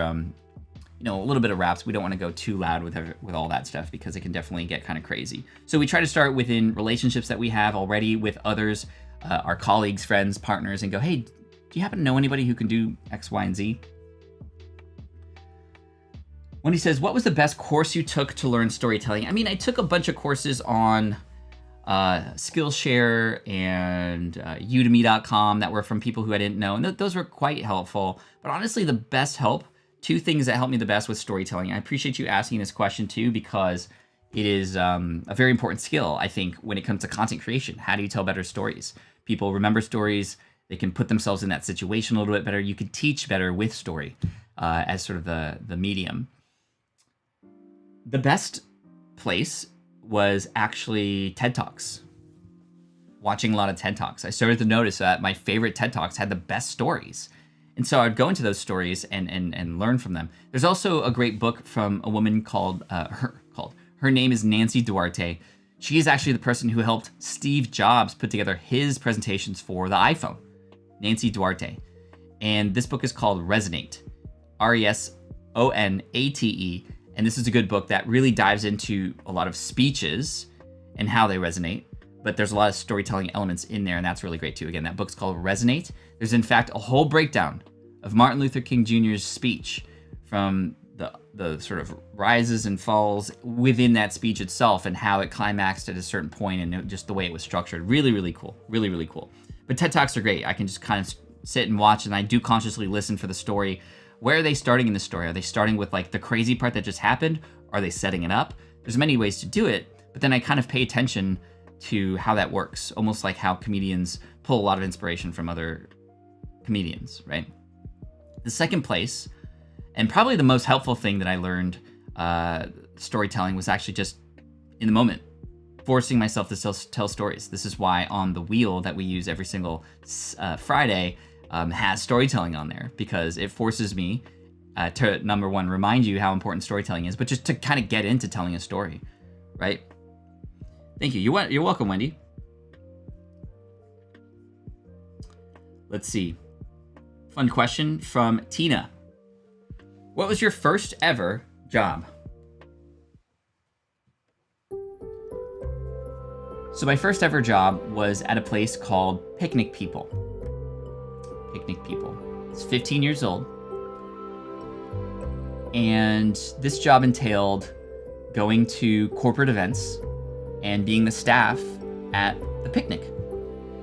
a little bit of wraps. We don't want to go too loud with all that stuff, because it can definitely get kind of crazy. So we try to start within relationships that we have already with others, our colleagues, friends, partners, and go, hey, do you happen to know anybody who can do X, Y, and Z? When he says, what was the best course you took to learn storytelling? I mean, I took a bunch of courses on Skillshare and Udemy.com that were from people who I didn't know, and those were quite helpful. But honestly, the best help, two things that helped me the best with storytelling. I appreciate you asking this question too, because it is a very important skill, I think, when it comes to content creation. How do you tell better stories? People remember stories. They can put themselves in that situation a little bit better. You can teach better with story as sort of the medium. The best place was actually TED Talks. Watching a lot of TED Talks. I started to notice that my favorite TED Talks had the best stories. And so I'd go into those stories and learn from them. There's also a great book from a woman called her name is Nancy Duarte. She is actually the person who helped Steve Jobs put together his presentations for the iPhone. Nancy Duarte. And this book is called Resonate. Resonate. And this is a good book that really dives into a lot of speeches and how they resonate. But there's a lot of storytelling elements in there, and that's really great too. Again, that book's called Resonate. There's in fact a whole breakdown of Martin Luther King Jr.'s speech, from the sort of rises and falls within that speech itself, and how it climaxed at a certain point, and just the way it was structured. Really, really cool. Really, really cool. But TED Talks are great. I can just kind of sit and watch, and I do consciously listen for the story. Where are they starting in the story? Are they starting with like the crazy part that just happened? Are they setting it up? There's many ways to do it, but then I kind of pay attention to how that works, almost like how comedians pull a lot of inspiration from other comedians, right? The second place, and probably the most helpful thing that I learned storytelling, was actually just in the moment, forcing myself to tell stories. This is why on the wheel that we use every single Friday has storytelling on there, because it forces me to, number one, remind you how important storytelling is, but just to kind of get into telling a story, right? Thank you. You're welcome, Wendy. Let's see. Fun question from Tina. What was your first ever job? So my first ever job was at a place called Picnic People. Picnic People. It's 15 years old. And this job entailed going to corporate events and being the staff at the picnic.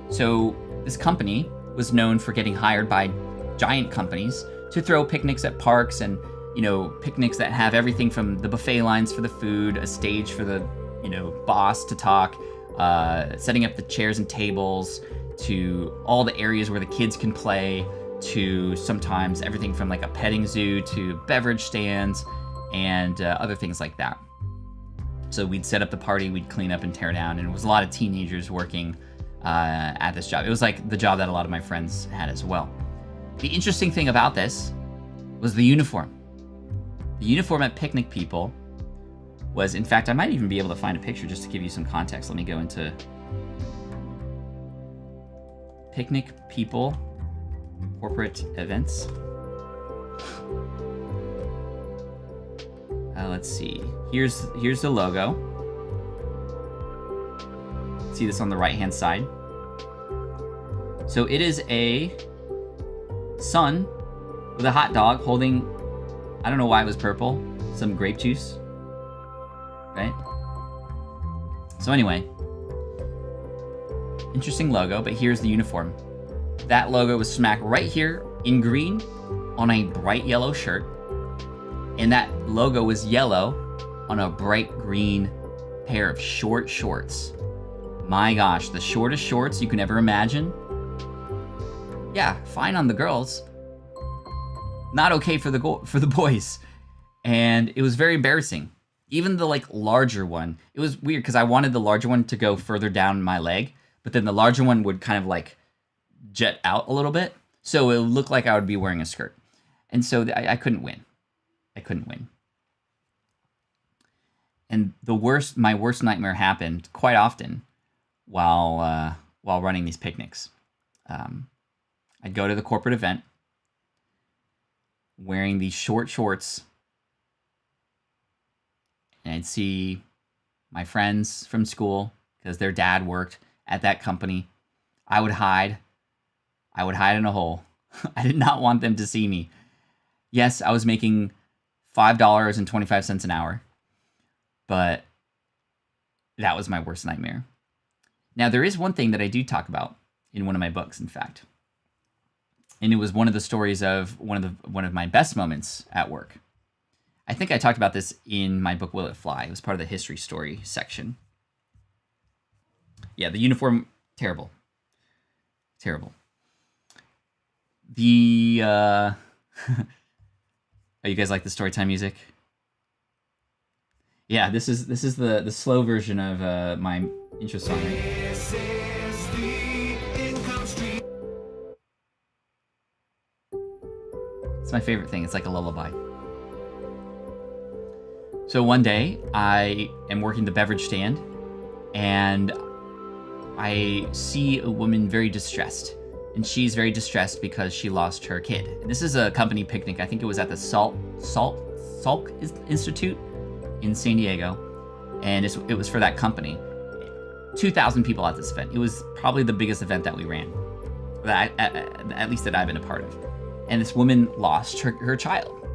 So this company was known for getting hired by giant companies to throw picnics at parks, and picnics that have everything from the buffet lines for the food, a stage for the boss to talk, setting up the chairs and tables, to all the areas where the kids can play, to sometimes everything from like a petting zoo to beverage stands and other things like that. So we'd set up the party, we'd clean up and tear down, and it was a lot of teenagers working at this job. It was like the job that a lot of my friends had as well. The interesting thing about this was the uniform. The uniform at Picnic People was, in fact, I might even be able to find a picture just to give you some context. Let me go into Picnic People corporate events. Let's see. Here's the logo. See this on the right-hand side. So it is a sun with a hot dog holding, I don't know why it was purple, some grape juice, right? So anyway, interesting logo, but here's the uniform. That logo was smack right here in green on a bright yellow shirt, and that logo was yellow on a bright green pair of short shorts. My gosh, the shortest shorts you can ever imagine. Yeah, fine on the girls, not okay for the boys. And it was very embarrassing. Even the larger one, it was weird because I wanted the larger one to go further down my leg, but then the larger one would kind of jet out a little bit, so it looked like I would be wearing a skirt. And so I couldn't win. I couldn't win. And my worst nightmare happened quite often while running these picnics. I'd go to the corporate event wearing these short shorts, and I'd see my friends from school because their dad worked at that company. I would hide in a hole. I did not want them to see me. Yes, I was making $5.25 an hour, but that was my worst nightmare. Now, there is one thing that I do talk about in one of my books, in fact. And it was one of the stories of one of my best moments at work. I think I talked about this in my book, Will It Fly? It was part of the history story section. Yeah, the uniform, terrible. Terrible. The, oh, you guys like the storytime music? Yeah, this is the slow version of my intro song. Right? This is the Income Stream. It's my favorite thing. It's like a lullaby. So one day, I am working the beverage stand, and I see a woman very distressed. And she's very distressed because she lost her kid. And this is a company picnic. I think it was at the Salk Institute in San Diego. And it was for that company. 2,000 people at this event. It was probably the biggest event that we ran. At least that I've been a part of. And this woman lost her child.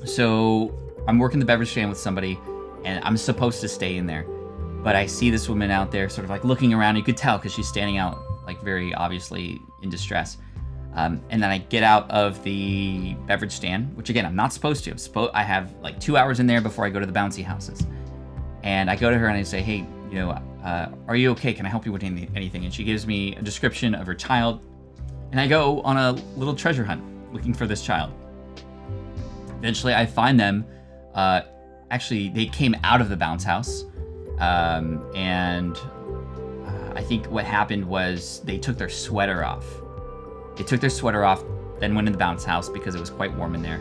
So I'm working the beverage stand with somebody, and I'm supposed to stay in there. But I see this woman out there sort of looking around. You could tell because she's standing out very obviously in distress. And then I get out of the beverage stand, which again, I'm not supposed to. I have like 2 hours in there before I go to the bouncy houses. And I go to her and I say, hey, are you okay? Can I help you with anything? And she gives me a description of her child. And I go on a little treasure hunt looking for this child. Eventually I find them. Actually, they came out of the bounce house. And I think what happened was they took their sweater off. Then went in the bounce house because it was quite warm in there.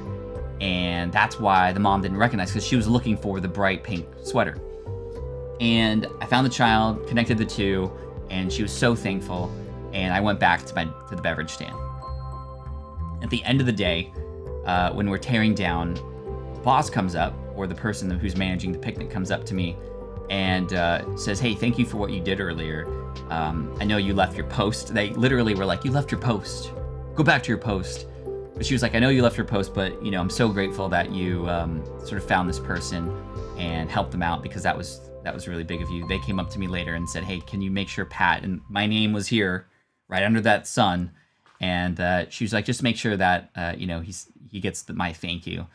And that's why the mom didn't recognize, because she was looking for the bright pink sweater. And I found the child, connected the two, and she was so thankful. And I went back to the beverage stand. At the end of the day, when we're tearing down, the boss comes up, or the person who's managing the picnic comes up to me and says, hey, thank you for what you did earlier. I know you left your post. They literally were like, you left your post. Go back to your post. But she was like, I know you left your post, but I'm so grateful that you sort of found this person and helped them out, because that was really big of you. They came up to me later and said, hey, can you make sure Pat, and my name was here right under that sun. And she was like, just make sure that, he gets my thank you.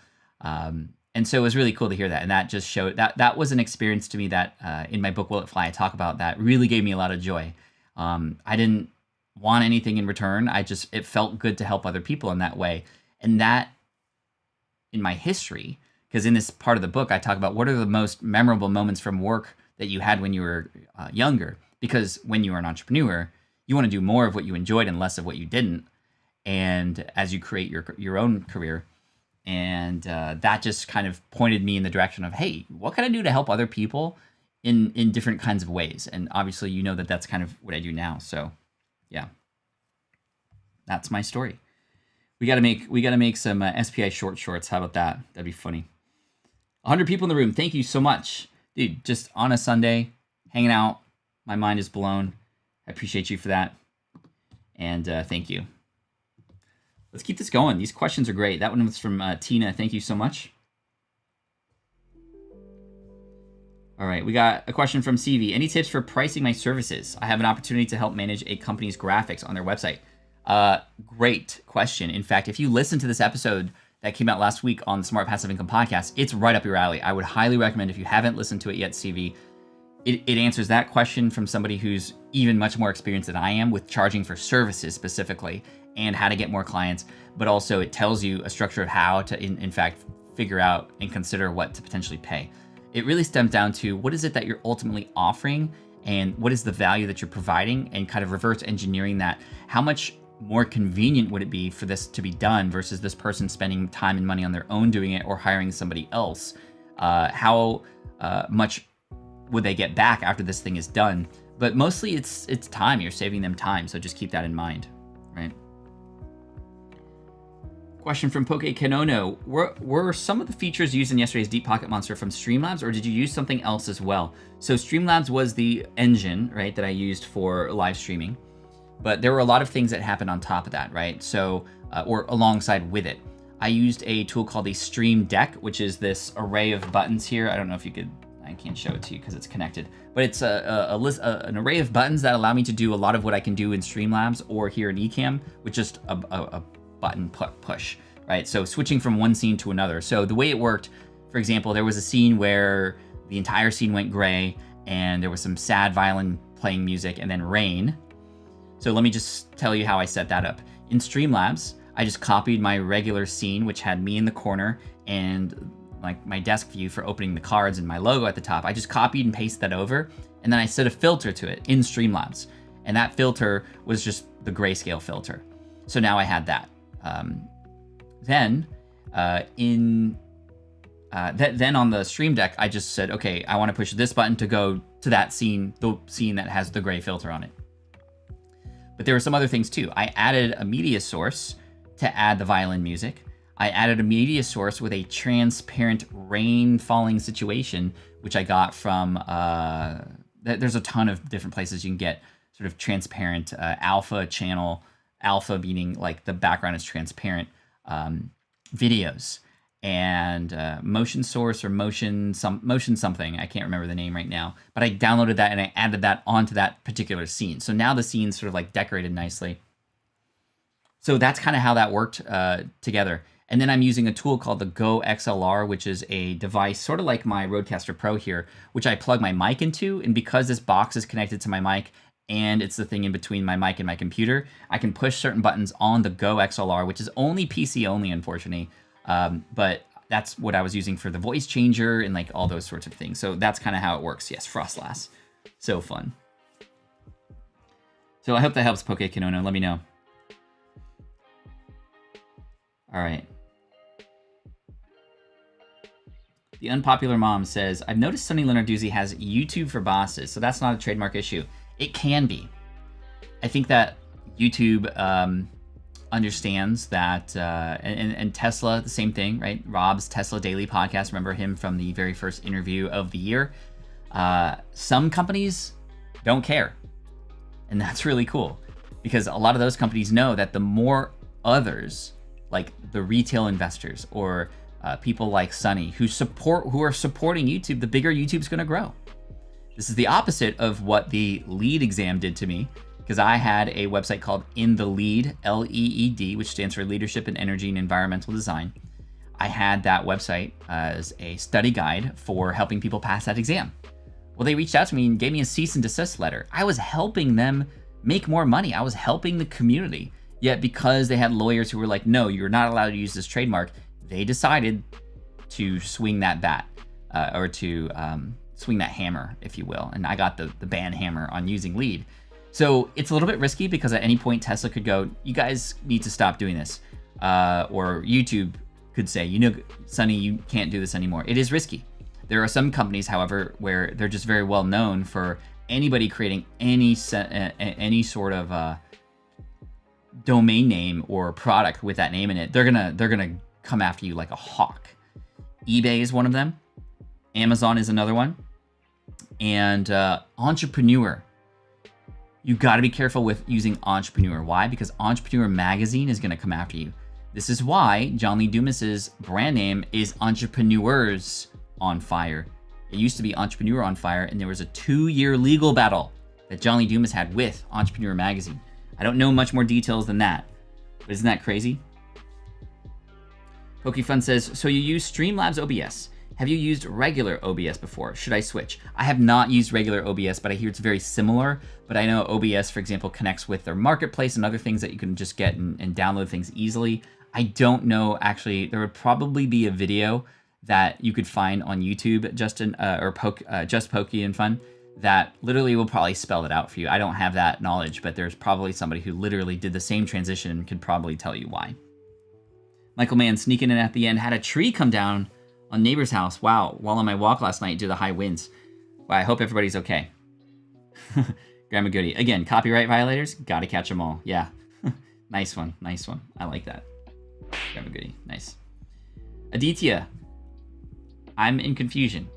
And so it was really cool to hear that. And that just showed that was an experience to me that in my book, Will It Fly, I talk about that really gave me a lot of joy. I didn't want anything in return. It felt good to help other people in that way. And that in my history, because in this part of the book, I talk about what are the most memorable moments from work that you had when you were younger. Because when you are an entrepreneur, you want to do more of what you enjoyed and less of what you didn't. And as you create your own career, and that just kind of pointed me in the direction of, hey, what can I do to help other people in different kinds of ways? And obviously, that's kind of what I do now. So, yeah, that's my story. We gotta make some SPI shorts. How about that? That'd be funny. 100 people in the room. Thank you so much, dude. Just on a Sunday, hanging out. My mind is blown. I appreciate you for that, and thank you. Let's keep this going. These questions are great. That one was from Tina. Thank you so much. All right, we got a question from CV. Any tips for pricing my services? I have an opportunity to help manage a company's graphics on their website. Great question. In fact, if you listen to this episode that came out last week on the Smart Passive Income podcast, it's right up your alley. I would highly recommend, if you haven't listened to it yet, CV, it answers that question from somebody who's even much more experienced than I am with charging for services specifically and how to get more clients, but also it tells you a structure of how to, in fact, figure out and consider what to potentially pay. It really stems down to what is it that you're ultimately offering and what is the value that you're providing, and kind of reverse engineering that. How much more convenient would it be for this to be done versus this person spending time and money on their own doing it or hiring somebody else? How much would they get back after this thing is done? But mostly it's time. You're saving them time, so just keep that in mind, right? Question from Poke Kanono. Were some of the features used in yesterday's Deep Pocket Monster from Streamlabs, or did you use something else as well? So Streamlabs was the engine, right, that I used for live streaming. But there were a lot of things that happened on top of that, right? So, or alongside with it. I used a tool called the Stream Deck, which is this array of buttons here. I don't know if you could, I can't show it to you because it's connected. But it's an array of buttons that allow me to do a lot of what I can do in Streamlabs or here in Ecamm with just a button push, right? So switching from one scene to another. So the way it worked, for example, there was a scene where the entire scene went gray and there was some sad violin playing music and then rain. So let me just tell you how I set that up. In Streamlabs, I just copied my regular scene, which had me in the corner and like my desk view for opening the cards and my logo at the top. I just copied and pasted that over, and then I set a filter to it in Streamlabs. And that filter was just the grayscale filter. So now I had that. Then on the Stream Deck, I just said, okay, I want to push this button to go to that scene, the scene that has the gray filter on it. But there were some other things too. I added a media source to add the violin music. I added a media source with a transparent rain falling situation, which I got from, there's a ton of different places you can get sort of transparent alpha channel, alpha meaning like the background is transparent, videos, and motion source or motion something. I can't remember the name right now, but I downloaded that and I added that onto that particular scene. So now the scene's sort of like decorated nicely. So that's kind of how that worked together. And then I'm using a tool called the Go XLR, which is a device sort of like my Rodecaster Pro here, which I plug my mic into. And because this box is connected to my mic and it's the thing in between my mic and my computer, I can push certain buttons on the Go XLR, which is only PC only, unfortunately. But that's what I was using for the voice changer and like all those sorts of things. So that's kind of how it works. Yes, Frostlass. So fun. So I hope that helps, Poke Kinono. Let me know. All right. The Unpopular Mom says, I've noticed Sunny Lenarduzzi has YouTube for bosses, so that's not a trademark issue. It can be. I think that YouTube understands that, and Tesla, the same thing, right? Rob's Tesla Daily podcast, remember him from the very first interview of the year. Some companies don't care. And that's really cool because a lot of those companies know that the more others, like the retail investors or people like Sunny who are supporting YouTube, the bigger YouTube's going to grow. This is the opposite of what the LEED exam did to me, because I had a website called In the Lead, LEED, which stands for Leadership in Energy and Environmental Design. I had that website as a study guide for helping people pass that exam. Well, they reached out to me and gave me a cease and desist letter. I was helping them make more money. I was helping the community. Yet because they had lawyers who were like, no, you're not allowed to use this trademark, they decided to swing that bat or to swing that hammer, if you will. And I got the ban hammer on using LEED. So it's a little bit risky because at any point Tesla could go, you guys need to stop doing this. Or YouTube could say, you know, Sunny, you can't do this anymore. It is risky. There are some companies, however, where they're just very well known for anybody creating any sort of domain name or product with that name in it. They're gonna come after you like a hawk. eBay is one of them. Amazon is another one. And Entrepreneur. You got to be careful with using Entrepreneur. Why? Because Entrepreneur Magazine is going to come after you. This is why John Lee Dumas's brand name is Entrepreneurs on Fire. It used to be Entrepreneur on Fire, and there was a 2-year legal battle that John Lee Dumas had with Entrepreneur Magazine. I don't know much more details than that, but isn't that crazy? PokeFun says, so you use Streamlabs OBS. Have you used regular OBS before? Should I switch? I have not used regular OBS, but I hear it's very similar. But I know OBS, for example, connects with their marketplace and other ththings that you can just get and download things easily. I don't know, actually. There would probably be a video that you could find on YouTube, Justin, Just Pokey and Fun, that literally will probably spell it out for you. I don't have that knowledge, but there's probably somebody who literally did the same transition and could probably tell you why. Michael Mann sneaking in at the end, had a tree come down on neighbor's house. Wow, while on my walk last night due to the high winds. Well, I hope everybody's okay. Grandma Goody. Again, copyright violators, gotta catch them all. Yeah, nice one, nice one. I like that. Grandma Goody, nice. Aditya, I'm in confusion.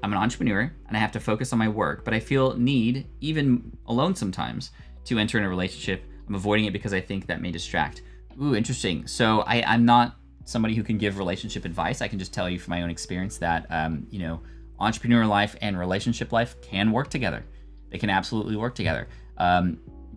I'm an entrepreneur and I have to focus on my work, but I feel need, even alone sometimes, to enter in a relationship. I'm avoiding it because I think that may distract. Ooh, interesting. So I'm not somebody who can give relationship advice. I can just tell you from my own experience that, entrepreneur life and relationship life can work together. They can absolutely work together.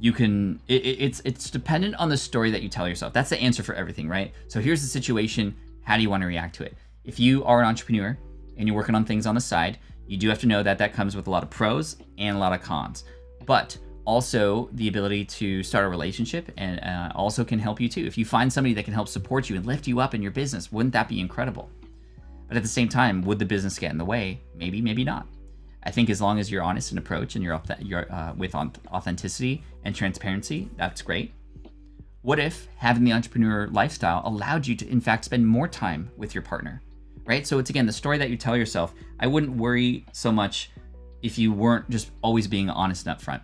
It's dependent on the story that you tell yourself. That's the answer for everything, right? So here's the situation. How do you want to react to it? If you are an entrepreneur and you're working on things on the side, you do have to know that that comes with a lot of pros and a lot of cons. But also the ability to start a relationship and also can help you too. If you find somebody that can help support you and lift you up in your business, wouldn't that be incredible? But at the same time, would the business get in the way? Maybe, maybe not. I think as long as you're honest in approach and you're with authenticity and transparency, that's great. What if having the entrepreneur lifestyle allowed you to, in fact, spend more time with your partner, right? So it's, again, the story that you tell yourself. I wouldn't worry so much if you weren't just always being honest and upfront.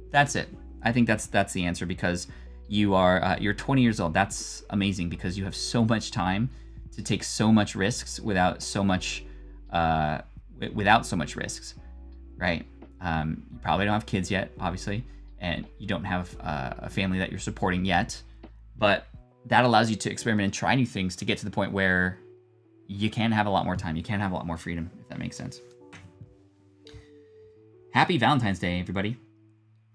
That's it. I think that's the answer, because you're 20 years old. That's amazing because you have so much time to take so much risks without so much risks, right? You probably don't have kids yet, obviously, and you don't have a family that you're supporting yet, but that allows you to experiment and try new things to get to the point where you can have a lot more time. You can have a lot more freedom, if that makes sense. Happy Valentine's Day, everybody.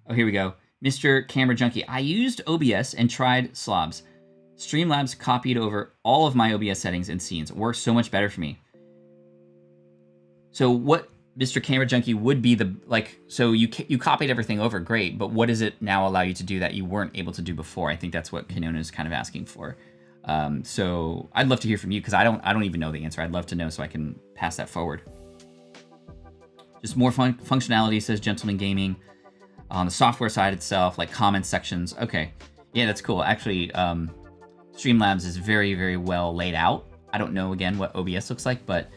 Oh, here we go. Mr. Camera Junkie, I used OBS and tried Slobs. Streamlabs copied over all of my OBS settings and scenes. It works so much better for me. So what, Mr. Camera Junkie, would be the, like, so you copied everything over, great, but what does it now allow you to do that you weren't able to do before? I think that's what Kinona is kind of asking for. So I'd love to hear from you, because I don't even know the answer. I'd love to know so I can pass that forward. Just more functionality, says Gentleman Gaming. On the software side itself, like comment sections. Okay, yeah, that's cool. Actually, Streamlabs is very, very well laid out. I don't know, again, what OBS looks like, but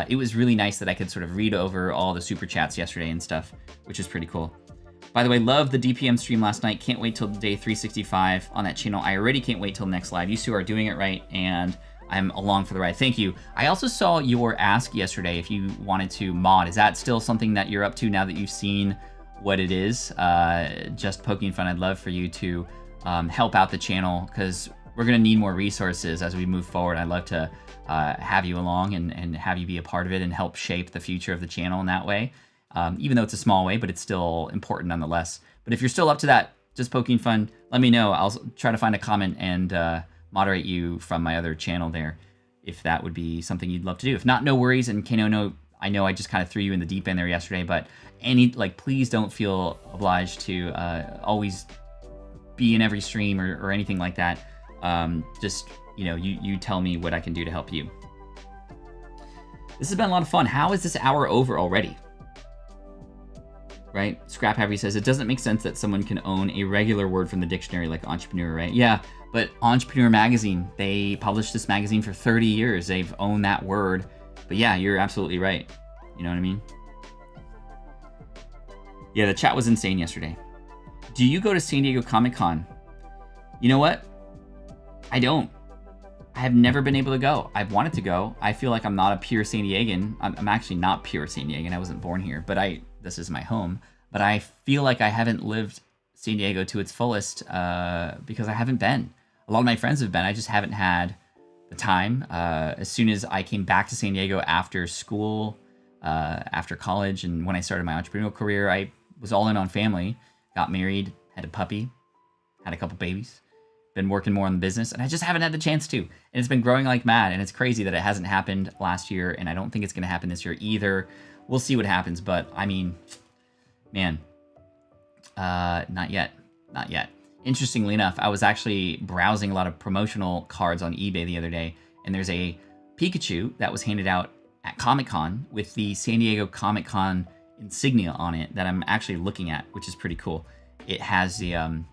it was really nice that I could sort of read over all the super chats yesterday and stuff, which is pretty cool. By the way, love the DPM stream last night. Can't wait till day 365 on that channel. I already can't wait till next live. You two are doing it right, and I'm along for the ride. Thank you. I also saw your ask yesterday if you wanted to mod. Is that still something that you're up to now that you've seen what it is? Just poking fun. I'd love for you to help out the channel, because we're going to need more resources as we move forward. I'd love to have you along and have you be a part of it and help shape the future of the channel in that way. Even though it's a small way, but it's still important nonetheless. But if you're still up to that, just poking fun, let me know. I'll try to find a comment and moderate you from my other channel there, if that would be something you'd love to do. If not, no worries. And Kano, I know I just kind of threw you in the deep end there yesterday, but please don't feel obliged to always be in every stream or anything like that. Just, you tell me what I can do to help you. This has been a lot of fun. How is this hour over already? Right? Scrap Happy says, it doesn't make sense that someone can own a regular word from the dictionary like entrepreneur, right? Yeah, but Entrepreneur Magazine, they published this magazine for 30 years. They've owned that word. But yeah, you're absolutely right. You know what I mean? Yeah, the chat was insane yesterday. Do you go to San Diego Comic-Con? You know what? I don't. I have never been able to go. I've wanted to go. I feel like I'm not a pure San Diegan. I'm actually not pure San Diegan. I wasn't born here, but this is my home. But I feel like I haven't lived San Diego to its fullest because I haven't been. A lot of my friends have been. I just haven't had the time. As soon as I came back to San Diego after school, after college, and when I started my entrepreneurial career, I was all in on family, got married, had a puppy, had a couple babies, been working more on the business, and I just haven't had the chance to. And it's been growing like mad, and it's crazy that it hasn't happened last year, and I don't think it's going to happen this year either. We'll see what happens, but I mean, man, not yet. Not yet. Interestingly enough, I was actually browsing a lot of promotional cards on eBay the other day, and there's a Pikachu that was handed out at Comic-Con with the San Diego Comic-Con insignia on it that I'm actually looking at, which is pretty cool. It has the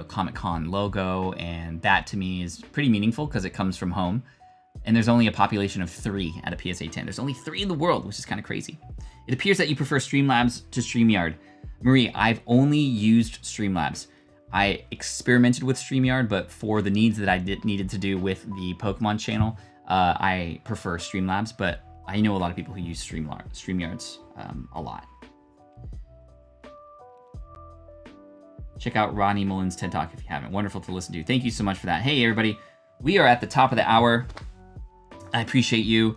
Comic-Con logo, and that to me is pretty meaningful because it comes from home. And there's only a population of 3 at a PSA 10. There's only 3 in the world, which is kind of crazy. It appears that you prefer Streamlabs to StreamYard. Marie, I've only used Streamlabs. I experimented with StreamYard, but for the needs that I needed to do with the Pokemon channel, I prefer Streamlabs, but I know a lot of people who use StreamYards a lot. Check out Ronnie Mullen's TED Talk if you haven't. Wonderful to listen to. Thank you so much for that. Hey, everybody. We are at the top of the hour. I appreciate you.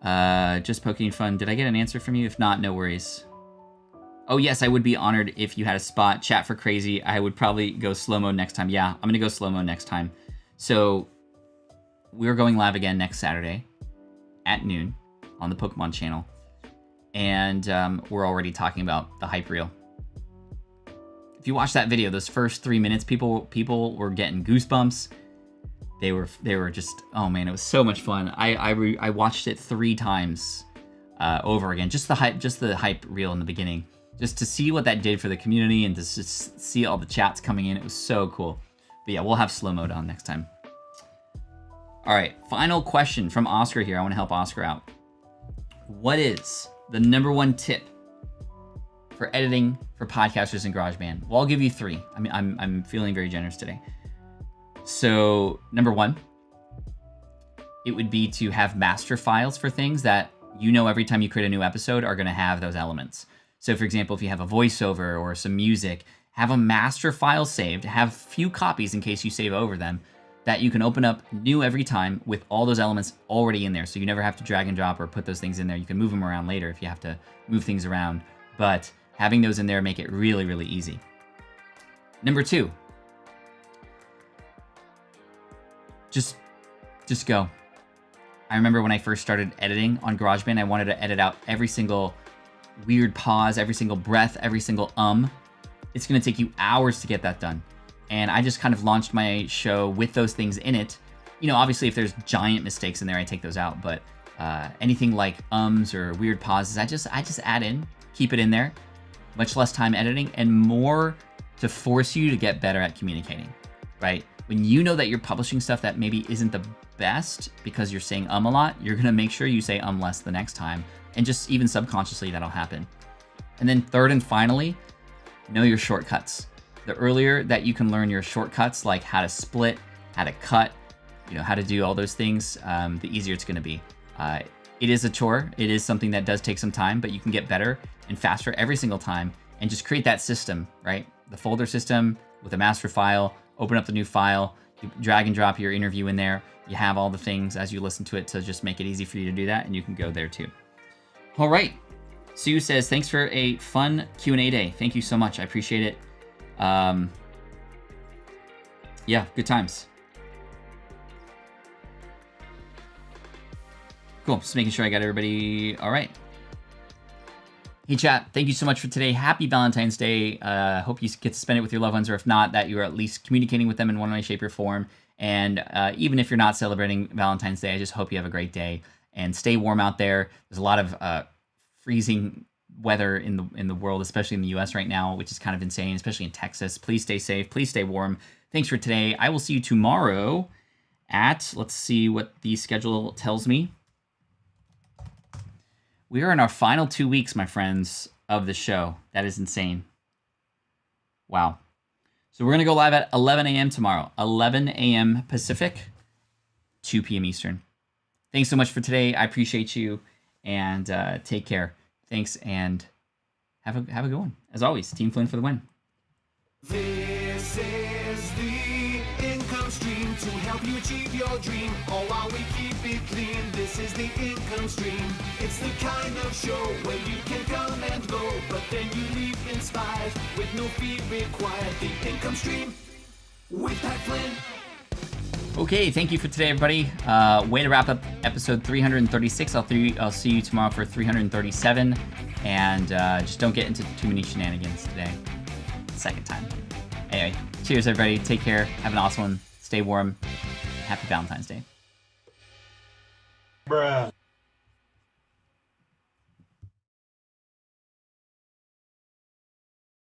Just poking fun. Did I get an answer from you? If not, no worries. Oh, yes, I would be honored if you had a spot. Chat for crazy. I would probably go slow-mo next time. Yeah, I'm going to go slow-mo next time. So we're going live again next Saturday at noon on the Pokemon channel. And we're already talking about the hype reel. If you watch that video, those first 3 minutes, people were getting goosebumps. They were just, oh man, it was so much fun. I watched it 3 times over again. Just the hype reel in the beginning, just to see what that did for the community and to just see all the chats coming in. It was so cool. But yeah, we'll have slow mode on next time. All right, final question from Oscar here. I want to help Oscar out. What is the #1 tip for editing for podcasters in GarageBand? Well, I'll give you 3. I mean, I'm feeling very generous today. So, #1, it would be to have master files for things that every time you create a new episode are going to have those elements. So, for example, if you have a voiceover or some music, have a master file saved, have few copies in case you save over them, that you can open up new every time with all those elements already in there. So you never have to drag and drop or put those things in there. You can move them around later if you have to move things around. But Having those in there make it really, really easy. Number 2, just go. I remember when I first started editing on GarageBand, I wanted to edit out every single weird pause, every single breath, every single It's going to take you hours to get that done. And I just kind of launched my show with those things in it. You know, obviously if there's giant mistakes in there, I take those out, but anything like or weird pauses, I just add in, keep it in there. Much less time editing and more to force you to get better at communicating, right? When you know that you're publishing stuff that maybe isn't the best because you're saying a lot, you're gonna make sure you say less the next time, and just even subconsciously that'll happen. And then third and finally, know your shortcuts. The earlier that you can learn your shortcuts, like how to split, how to cut, you know, how to do all those things, the easier it's gonna be. It is a chore. It is something that does take some time, but you can get better and faster every single time and just create that system, right? The folder system with a master file, open up the new file, you drag and drop your interview in there. You have all the things as you listen to it to just make it easy for you to do that, and you can go there too. All right. Sue says, thanks for a fun Q&A day. Thank you so much. I appreciate it. Yeah, good times. Cool, just making sure I got everybody all right. Hey chat, thank you so much for today. Happy Valentine's Day. Hope you get to spend it with your loved ones, or if not, that you're at least communicating with them in one way, shape, or form. And even if you're not celebrating Valentine's Day, I just hope you have a great day and stay warm out there. There's a lot of freezing weather in the world, especially in the US right now, which is kind of insane, especially in Texas. Please stay safe. Please stay warm. Thanks for today. I will see you tomorrow at, let's see what the schedule tells me. We are in our final 2 weeks, my friends, of the show. That is insane. Wow. So we're going to go live at 11 a.m. tomorrow. 11 a.m. Pacific, 2 p.m. Eastern. Thanks so much for today. I appreciate you. And take care. Thanks, and have a good one. As always, Team Flynn for the win. This is the income stream to help you achieve your dream. All while we keep it clean. This is the income stream. It's the kind of show where you can come and go, but then you leave inspired with no fee required. The income stream with Pat Flynn. Okay, thank you for today, everybody. Way to wrap up episode 336. I'll see you tomorrow for 337. And just don't get into too many shenanigans today. Second time. Anyway, cheers, everybody. Take care. Have an awesome one. Stay warm. Happy Valentine's Day. Bruh.